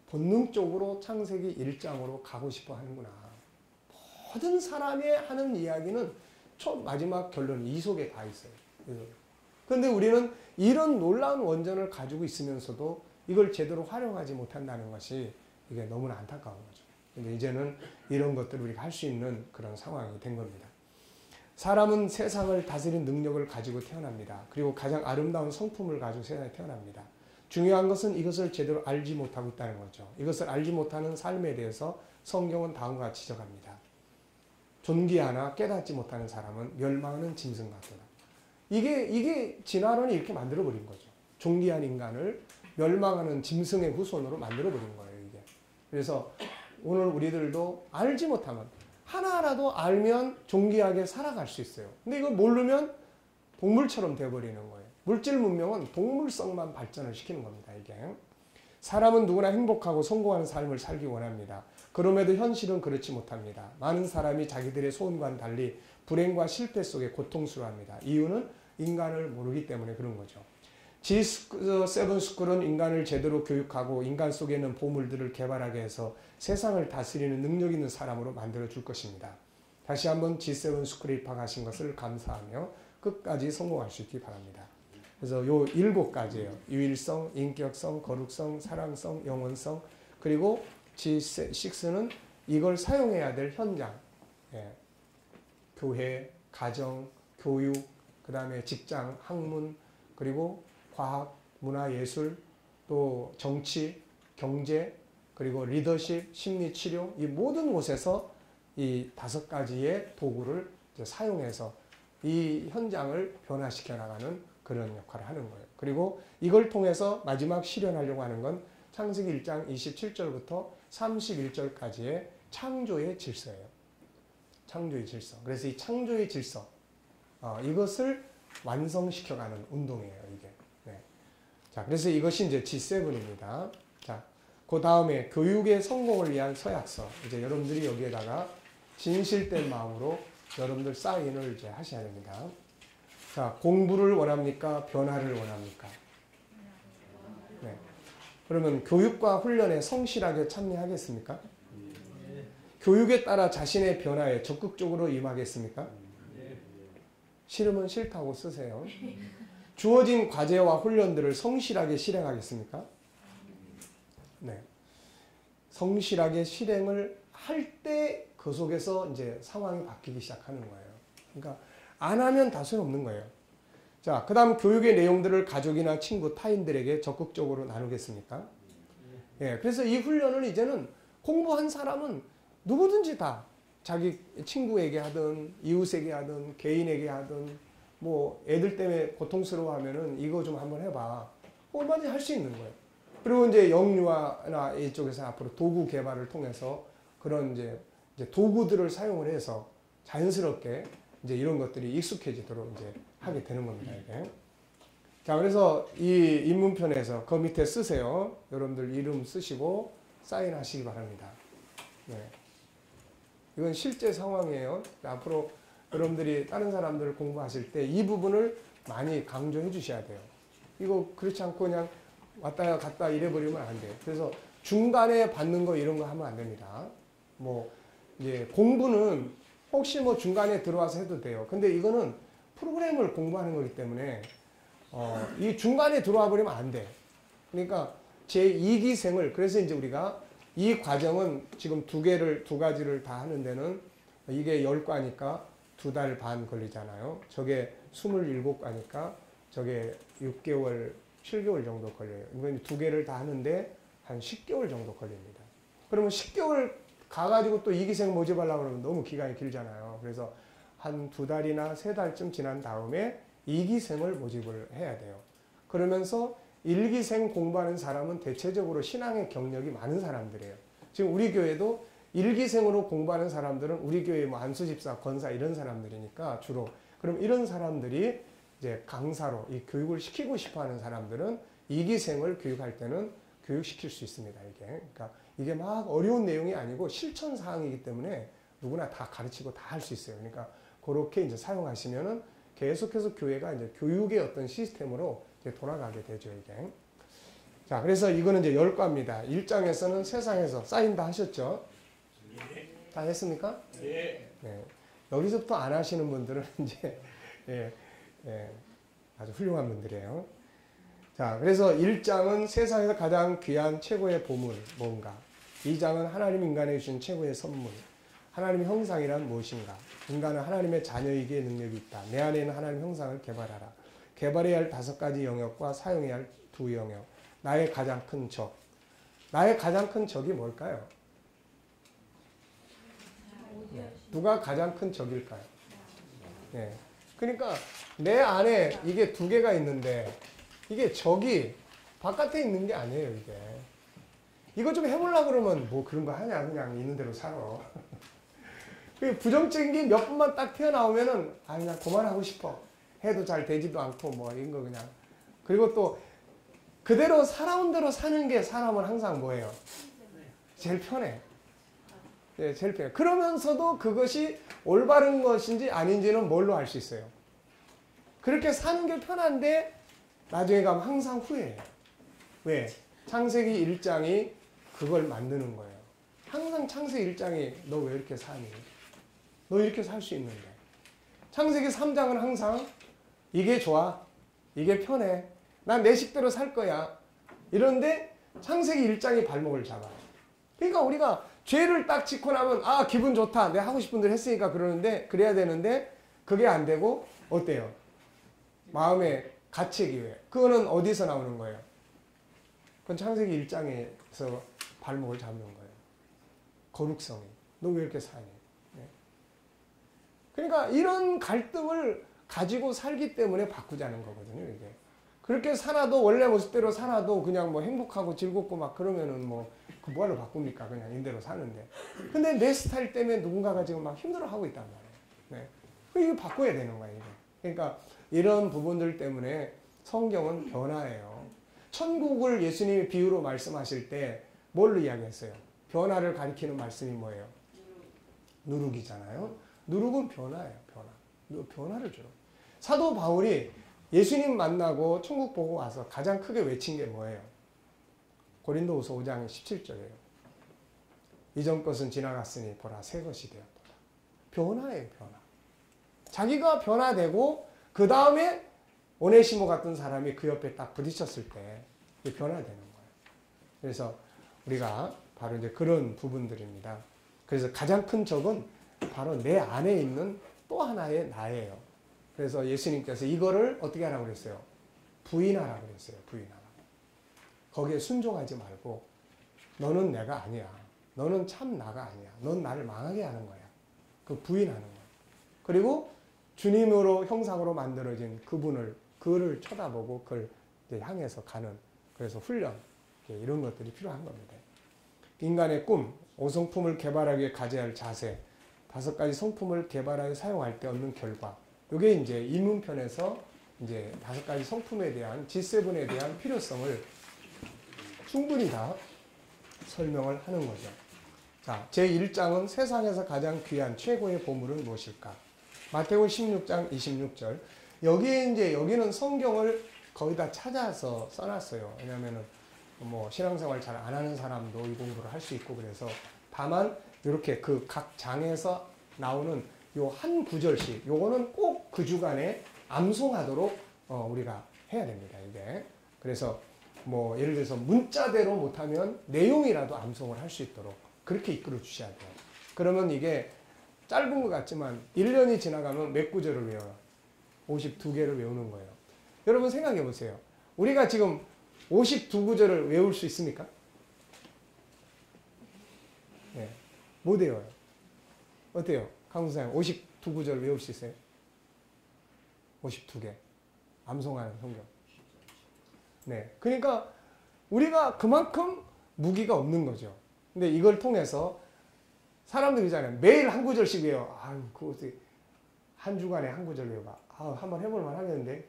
본능적으로 창세기 1장으로 가고 싶어 하는구나. 모든 사람이 하는 이야기는 마지막 결론 이 속에 다 있어요. 그런데 우리는 이런 놀라운 원전을 가지고 있으면서도 이걸 제대로 활용하지 못한다는 것이 이게 너무나 안타까운 거죠. 근데 이제는 이런 것들을 우리가 할 수 있는 그런 상황이 된 겁니다. 사람은 세상을 다스리는 능력을 가지고 태어납니다. 그리고 가장 아름다운 성품을 가지고 세상에 태어납니다. 중요한 것은 이것을 제대로 알지 못하고 있다는 거죠. 이것을 알지 못하는 삶에 대해서 성경은 다음과 같이 지적합니다. 존귀하나 깨닫지 못하는 사람은 멸망하는 짐승 같도다. 이게 진화론이 이렇게 만들어버린 거죠. 존귀한 인간을 멸망하는 짐승의 후손으로 만들어버린 거예요, 이게. 그래서 오늘 우리들도 알지 못하면, 하나라도 알면 존귀하게 살아갈 수 있어요. 근데 이걸 모르면 동물처럼 되어버리는 거예요. 물질 문명은 동물성만 발전을 시키는 겁니다, 이게. 사람은 누구나 행복하고 성공하는 삶을 살기 원합니다. 그럼에도 현실은 그렇지 못합니다. 많은 사람이 자기들의 소원과는 달리 불행과 실패 속에 고통스러워합니다. 이유는 인간을 모르기 때문에 그런 거죠. G7 스쿨은 인간을 제대로 교육하고 인간 속에 있는 보물들을 개발하게 해서 세상을 다스리는 능력 있는 사람으로 만들어 줄 것입니다. 다시 한번 G7 스쿨에 입학하신 것을 감사하며 끝까지 성공할 수 있기 바랍니다. 그래서 요 7가지예요. 유일성, 인격성, 거룩성, 사랑성, 영혼성, 그리고 G6는 이걸 사용해야 될 현장, 예. 교회, 가정, 교육, 그 다음에 직장, 학문, 그리고 과학, 문화, 예술, 또 정치, 경제, 그리고 리더십, 심리치료, 이 모든 곳에서 이 5가지의 도구를 사용해서 이 현장을 변화시켜 나가는 그런 역할을 하는 거예요. 그리고 이걸 통해서 마지막 실현하려고 하는 건 창세기 1장 27절부터 31절까지의 창조의 질서예요. 창조의 질서. 그래서 이 창조의 질서, 이것을 완성시켜가는 운동이에요, 이게. 네. 자, 그래서 이것이 이제 G7입니다. 자, 그 다음에 교육의 성공을 위한 서약서. 이제 여러분들이 여기에다가 진실된 마음으로 여러분들 사인을 이제 하셔야 됩니다. 자, 공부를 원합니까? 변화를 원합니까? 네. 그러면 교육과 훈련에 성실하게 참여하겠습니까? 교육에 따라 자신의 변화에 적극적으로 임하겠습니까? 싫으면 싫다고 쓰세요. 주어진 과제와 훈련들을 성실하게 실행하겠습니까? 네. 성실하게 실행을 할 때 그 속에서 이제 상황이 바뀌기 시작하는 거예요. 그러니까 안 하면 다 소용없는 거예요. 자, 그 다음 교육의 내용들을 가족이나 친구, 타인들에게 적극적으로 나누겠습니까? 예, 그래서 이 훈련을 이제는 공부한 사람은 누구든지 다 자기 친구에게 하든 이웃에게 하든 개인에게 하든 뭐 애들 때문에 고통스러워하면은 이거 좀 한번 해봐. 얼마든지 할 수 있는 거예요. 그리고 이제 영유아나 이쪽에서 앞으로 도구 개발을 통해서 그런 이제 도구들을 사용을 해서 자연스럽게 이제 이런 것들이 익숙해지도록 이제 하게 되는 겁니다, 이게. 자, 그래서 이 입문편에서 그 밑에 쓰세요. 여러분들 이름 쓰시고 사인하시기 바랍니다. 네. 이건 실제 상황이에요. 앞으로 여러분들이 다른 사람들 공부하실 때 이 부분을 많이 강조해 주셔야 돼요. 이거 그렇지 않고 그냥 왔다 갔다 이래버리면 안 돼요. 그래서 중간에 받는 거 이런 거 하면 안 됩니다. 뭐 이제 공부는 혹시 뭐 중간에 들어와서 해도 돼요. 근데 이거는 프로그램을 공부하는 거기 때문에 이 중간에 들어와 버리면 안 돼. 그러니까 제2기생을 그래서 이제 우리가 이 과정은 지금 두 가지를 다 하는 데는 이게 10과니까 2달 반 걸리잖아요. 저게 27과니까 저게 6개월, 7개월 정도 걸려요. 이건 2개를 다 하는데 한 10개월 정도 걸립니다. 그러면 10개월 가가지고 또 2기생 모집하려고 그러면 너무 기간이 길잖아요. 그래서 한 2달이나 3달쯤 지난 다음에 2기생을 모집을 해야 돼요. 그러면서 1기생 공부하는 사람은 대체적으로 신앙의 경력이 많은 사람들이에요. 지금 우리 교회도 1기생으로 공부하는 사람들은 우리 교회 뭐 안수집사, 권사 이런 사람들이니까 주로. 그럼 이런 사람들이 이제 강사로 이 교육을 시키고 싶어 하는 사람들은 2기생을 교육할 때는 교육시킬 수 있습니다, 이게. 그러니까 이게 막 어려운 내용이 아니고 실천 사항이기 때문에 누구나 다 가르치고 다 할 수 있어요. 그러니까 그렇게 이제 사용하시면은 계속해서 교회가 이제 교육의 어떤 시스템으로 이제 돌아가게 되죠, 이게. 자, 그래서 이거는 이제 10과입니다. 1장에서는 세상에서 사인 다 하셨죠? 다 했습니까? 네. 여기서부터 안 하시는 분들은 이제, 아주 훌륭한 분들이에요. 자, 그래서 1장은 세상에서 가장 귀한 최고의 보물, 뭔가. 2장은 하나님 인간에 주신 최고의 선물. 하나님의 형상이란 무엇인가? 인간은 하나님의 자녀이기에 능력이 있다. 내 안에 있는 하나님의 형상을 개발하라. 개발해야 할 5가지 영역과 사용해야 할 2 영역. 나의 가장 큰 적. 나의 가장 큰 적이 뭘까요? 누가 가장 큰 적일까요? 네. 그러니까 내 안에 이게 2개가 있는데 이게 적이 바깥에 있는 게 아니에요, 이게. 이거 좀 해보려고 그러면 뭐 그런 거 하냐, 그냥 있는 대로 살아. 부정적인 게 몇 분만 딱 튀어나오면은, 아, 그냥 그만하고 싶어. 해도 잘 되지도 않고, 뭐, 이런 거 그냥. 그리고 또, 그대로 살아온 대로 사는 게 사람은 항상 뭐예요? 제일 편해. 예, 제일 편해. 그러면서도 그것이 올바른 것인지 아닌지는 뭘로 알 수 있어요? 그렇게 사는 게 편한데, 나중에 가면 항상 후회해요. 왜? 창세기 1장이 그걸 만드는 거예요. 항상 창세기 1장이 너 왜 이렇게 사니? 너 이렇게 살 수 있는데. 창세기 3장은 항상 이게 좋아. 이게 편해. 난 내 식대로 살 거야. 이런데 창세기 1장이 발목을 잡아요. 그러니까 우리가 죄를 딱 짓고 나면 아 기분 좋다. 내가 하고 싶은 대로 했으니까 그러는데 그래야 되는데 그게 안 되고 어때요? 마음에 가책이 왜? 그거는 어디서 나오는 거예요? 그건 창세기 1장에서 발목을 잡는 거예요. 거룩성이. 너 왜 이렇게 사니? 네. 그러니까 이런 갈등을 가지고 살기 때문에 바꾸자는 거거든요, 이게. 그렇게 살아도 원래 모습대로 살아도 그냥 뭐 행복하고 즐겁고 막 그러면은 뭐 그 뭐하러 바꿉니까? 그냥 인대로 사는데. 근데 내 스타일 때문에 누군가가 지금 막 힘들어하고 있단 말이에요. 네. 이거 바꿔야 되는 거예요, 이게. 그러니까 이런 부분들 때문에 성경은 변화예요. 천국을 예수님이 비유로 말씀하실 때 뭘로 이야기했어요? 변화를 가리키는 말씀이 뭐예요? 누룩이잖아요. 누룩은 변화예요. 변화. 변화를 줘요. 사도 바울이 예수님 만나고 천국 보고 와서 가장 크게 외친 게 뭐예요? 고린도후서 5장 17절이에요. 이전 것은 지나갔으니 보라 새 것이 되었도다. 변화예요. 변화. 자기가 변화되고 그 다음에 오네시모 같은 사람이 그 옆에 딱 부딪혔을 때 변화되는 거예요. 그래서 우리가 바로 이제 그런 부분들입니다. 그래서 가장 큰 적은 바로 내 안에 있는 또 하나의 나예요. 그래서 예수님께서 이거를 어떻게 하라고 그랬어요? 부인하라고 그랬어요. 부인하라. 거기에 순종하지 말고 너는 내가 아니야. 너는 참 나가 아니야. 넌 나를 망하게 하는 거야. 그 부인하는 거야. 그리고 주님으로 형상으로 만들어진 그를 쳐다보고 그를 향해서 가는 그래서 훈련 이런 것들이 필요한 겁니다. 인간의 꿈, 5성품을 개발하기 위해 가져야 할 자세, 5가지 성품을 개발하여 사용할 때 얻는 결과. 이게 이제 입문편에서 이제 5가지 성품에 대한 G7에 대한 필요성을 충분히 다 설명을 하는 거죠. 자, 제1장은 세상에서 가장 귀한 최고의 보물은 무엇일까? 마태복음 16장 26절. 여기는 성경을 거의 다 찾아서 써놨어요. 왜냐면은 뭐 신앙생활 잘 안 하는 사람도 이 공부를 할 수 있고 그래서 다만 이렇게 그 각 장에서 나오는 요 한 구절씩 요거는 꼭 그 주간에 암송하도록 우리가 해야 됩니다. 이게. 그래서 뭐 예를 들어서 문자대로 못하면 내용이라도 암송을 할 수 있도록 그렇게 이끌어 주셔야 돼요. 그러면 이게 짧은 것 같지만 1년이 지나가면 몇 구절을 외워요? 52개를 외우는 거예요. 여러분 생각해 보세요. 우리가 지금 52구절을 외울 수 있습니까? 네. 못 외워요. 어때요? 강수사님 52구절 외울 수 있어요? 52개. 암송하는 성경. 네. 그러니까 우리가 그만큼 무기가 없는 거죠. 근데 이걸 통해서 사람들이잖아요. 매일 한 구절씩 외워. 아유, 그거 한 주간에 한 구절 외워봐. 아, 한번 해볼만 하겠는데.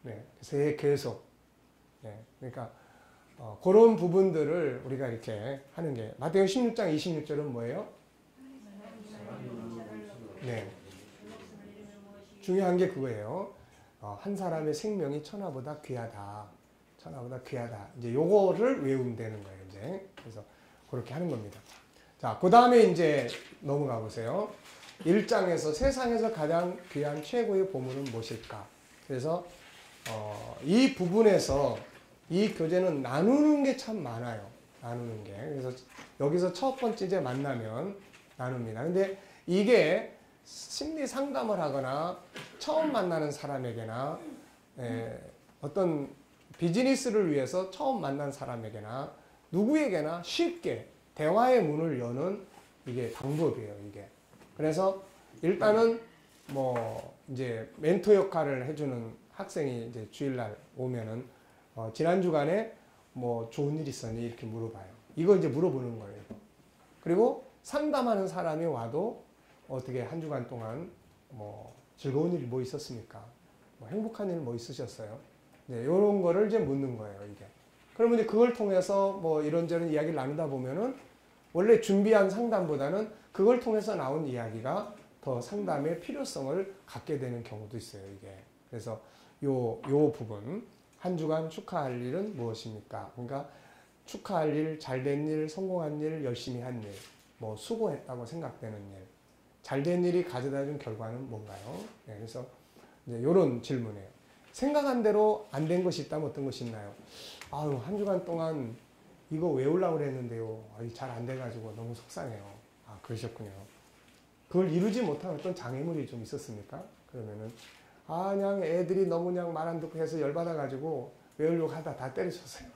네. 그래서 계속. 네. 그러니까 그런 부분들을 우리가 이렇게 하는 게 마태복음 16장 26절은 뭐예요? 네. 중요한 게 그거예요. 한 사람의 생명이 천하보다 귀하다. 천하보다 귀하다. 이제 요거를 외우면 되는 거예요, 이제. 그래서 그렇게 하는 겁니다. 자, 그 다음에 이제 넘어가 보세요. 1장에서 세상에서 가장 귀한 최고의 보물은 무엇일까? 그래서 이 부분에서 이 교재는 나누는 게 참 많아요. 나누는 게. 그래서 여기서 첫 번째 이제 만나면 나눕니다. 근데 이게 심리 상담을 하거나 처음 만나는 사람에게나 어떤 비즈니스를 위해서 처음 만난 사람에게나 누구에게나 쉽게 대화의 문을 여는 이게 방법이에요, 이게. 그래서 일단은 뭐 이제 멘토 역할을 해주는 학생이 이제 주일날 오면은 지난 주간에 뭐 좋은 일 있었니? 이렇게 물어봐요. 이거 이제 물어보는 거예요. 그리고 상담하는 사람이 와도 어떻게 한 주간 동안 뭐 즐거운 일 뭐 있었습니까? 뭐 행복한 일 뭐 있으셨어요? 네, 이런 거를 이제 묻는 거예요, 이게. 그러면 이제 그걸 통해서 뭐 이런저런 이야기를 나누다 보면은 원래 준비한 상담보다는 그걸 통해서 나온 이야기가 더 상담의 필요성을 갖게 되는 경우도 있어요, 이게. 그래서 요 부분, 한 주간 축하할 일은 무엇입니까? 그러니까 축하할 일, 잘된 일, 성공한 일, 열심히 한 일, 뭐 수고했다고 생각되는 일, 잘된 일이 가져다 준 결과는 뭔가요? 네, 그래서 이제 이런 질문이에요. 생각한 대로 안 된 것이 있다면 어떤 것이 있나요? 아유, 한 주간 동안 이거 외우려고 그랬는데요. 잘 안 돼가지고 너무 속상해요. 아, 그러셨군요. 그걸 이루지 못한 어떤 장애물이 좀 있었습니까? 그러면은, 그냥 애들이 너무 그냥 말 안 듣고 해서 열받아가지고 외우려고 하다 다 때려쳤어요.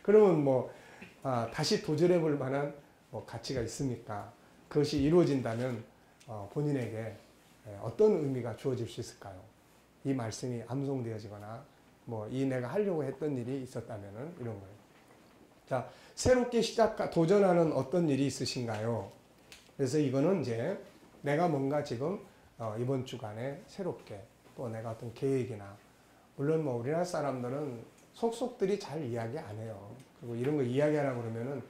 그러면 뭐, 다시 도전해 볼 만한 뭐 가치가 있습니까? 그것이 이루어진다면, 본인에게 어떤 의미가 주어질 수 있을까요? 이 말씀이 암송되어지거나, 뭐, 이 내가 하려고 했던 일이 있었다면은, 이런 거예요. 자, 새롭게 도전하는 어떤 일이 있으신가요? 그래서 이거는 이제 내가 뭔가 지금 이번 주간에 새롭게 또 내가 어떤 계획이나 물론 뭐 우리나라 사람들은 속속들이 잘 이야기 안 해요. 그리고 이런 거 이야기하라고 그러면은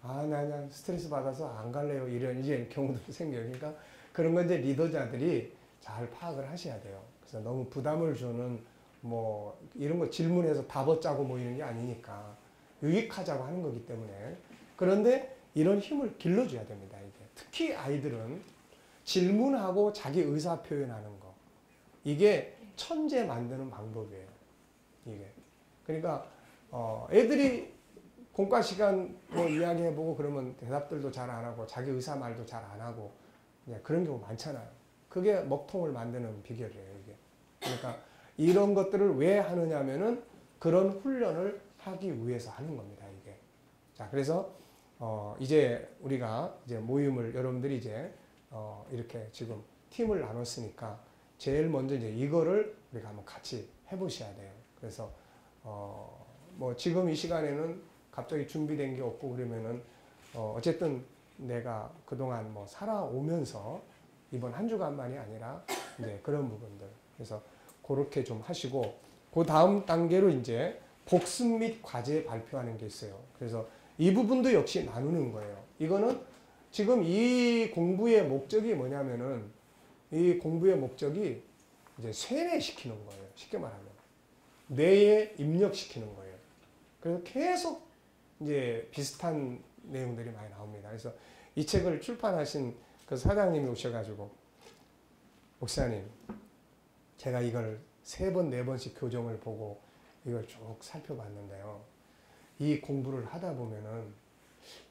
나 그냥 스트레스 받아서 안 갈래요. 이런 이제 경우도 생겨요. 그러니까 그런 건 이제 리더자들이 잘 파악을 하셔야 돼요. 그래서 너무 부담을 주는 뭐 이런 거 질문해서 답을 짜고 뭐 이런 게 아니니까 유익하자고 하는 거기 때문에 그런데 이런 힘을 길러줘야 됩니다. 이게. 특히 아이들은 질문하고 자기 의사 표현하는 거 이게 천재 만드는 방법이에요. 이게 그러니까 애들이 공과 시간 뭐 이야기해보고 그러면 대답들도 잘 안 하고 자기 의사 말도 잘 안 하고 그런 경우 많잖아요. 그게 먹통을 만드는 비결이에요. 이게. 그러니까 이런 것들을 왜 하느냐면은 그런 훈련을 하기 위해서 하는 겁니다. 이게. 자, 그래서 이제 우리가 이제 모임을 여러분들이 이제 이렇게 지금 팀을 나눴으니까 제일 먼저 이제 이거를 우리가 한번 같이 해보셔야 돼요. 그래서 뭐 지금 이 시간에는 갑자기 준비된 게 없고 그러면은 어쨌든 내가 그동안 뭐 살아오면서 이번 한 주간만이 아니라 이제 그런 부분들 그래서 그렇게 좀 하시고 그 다음 단계로 이제 복습 및 과제 발표하는 게 있어요. 그래서 이 부분도 역시 나누는 거예요. 이거는 지금 이 공부의 목적이 뭐냐면은 이 공부의 목적이 이제 세뇌시키는 거예요. 쉽게 말하면. 뇌에 입력시키는 거예요. 그래서 계속 이제 비슷한 내용들이 많이 나옵니다. 그래서 이 책을 출판하신 그 사장님이 오셔가지고 목사님 제가 이걸 3번, 4번씩 교정을 보고 이걸 쭉 살펴봤는데요. 이 공부를 하다 보면은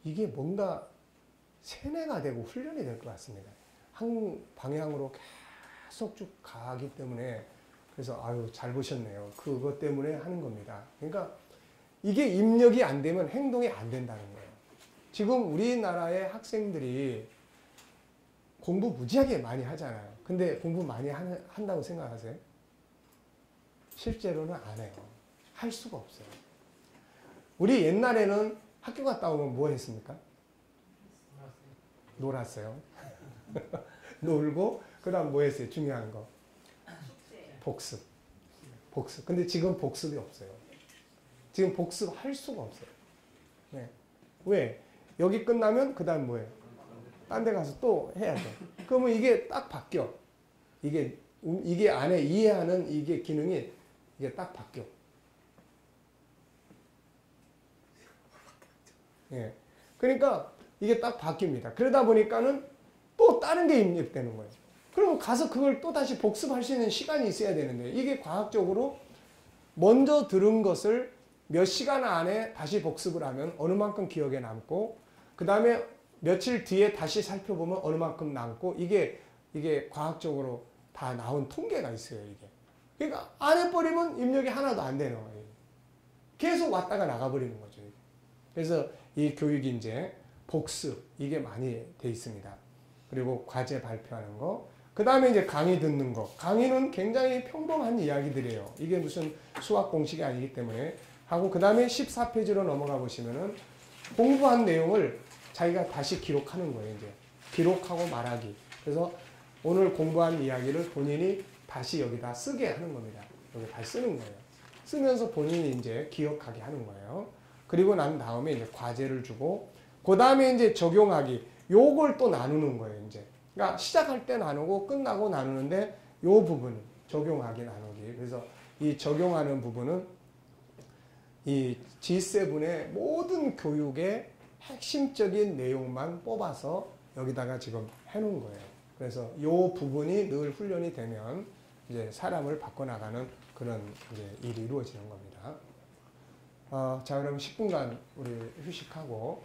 이게 뭔가 세뇌가 되고 훈련이 될 것 같습니다. 한 방향으로 계속 쭉 가기 때문에 그래서 잘 보셨네요. 그것 때문에 하는 겁니다. 그러니까 이게 입력이 안 되면 행동이 안 된다는 거예요. 지금 우리나라의 학생들이 공부 무지하게 많이 하잖아요. 근데 공부 많이 한다고 생각하세요? 실제로는 안 해요. 할 수가 없어요. 우리 옛날에는 학교 갔다 오면 뭐 했습니까? 놀았어요. 놀고 그 다음 뭐 했어요? 중요한 거. 복습. 근데 지금 복습이 없어요. 지금 복습할 수가 없어요. 네. 왜? 여기 끝나면 그 다음 뭐예요? 딴 데 가서 또 해야 돼. 그러면 이게 딱 바뀌어. 이게 안에 이해하는 이게 기능이 이게 딱 바뀌어. 예. 그러니까 이게 딱 바뀝니다. 그러다 보니까는 또 다른 게 입력되는 거예요. 그럼 가서 그걸 또 다시 복습할 수 있는 시간이 있어야 되는데 이게 과학적으로 먼저 들은 것을 몇 시간 안에 다시 복습을 하면 어느 만큼 기억에 남고 그 다음에 며칠 뒤에 다시 살펴보면 어느 만큼 남고 이게 과학적으로 다 나온 통계가 있어요. 이게. 그러니까 안 해버리면 입력이 하나도 안 되는 거예요. 계속 왔다가 나가버리는 거죠. 그래서 이 교육이 이제 복습 이게 많이 돼 있습니다. 그리고 과제 발표하는 거 그 다음에 이제 강의 듣는 거. 강의는 굉장히 평범한 이야기들이에요. 이게 무슨 수학 공식이 아니기 때문에. 하고 그 다음에 14페이지로 넘어가 보시면은 공부한 내용을 자기가 다시 기록하는 거예요. 이제 기록하고 말하기. 그래서 오늘 공부한 이야기를 본인이 다시 여기다 쓰게 하는 겁니다. 여기 다시 쓰는 거예요. 쓰면서 본인이 이제 기억하게 하는 거예요. 그리고 난 다음에 이제 과제를 주고 그 다음에 이제 적용하기. 요걸 또 나누는 거예요. 이제 그러니까 시작할 때 나누고 끝나고 나누는데 요 부분 적용하기 나누기. 그래서 이 적용하는 부분은 이 G7의 모든 교육의 핵심적인 내용만 뽑아서 여기다가 지금 해놓은 거예요. 그래서 이 부분이 늘 훈련이 되면 이제 사람을 바꿔나가는 그런 이제 일이 이루어지는 겁니다. 자, 그럼 10분간 우리 휴식하고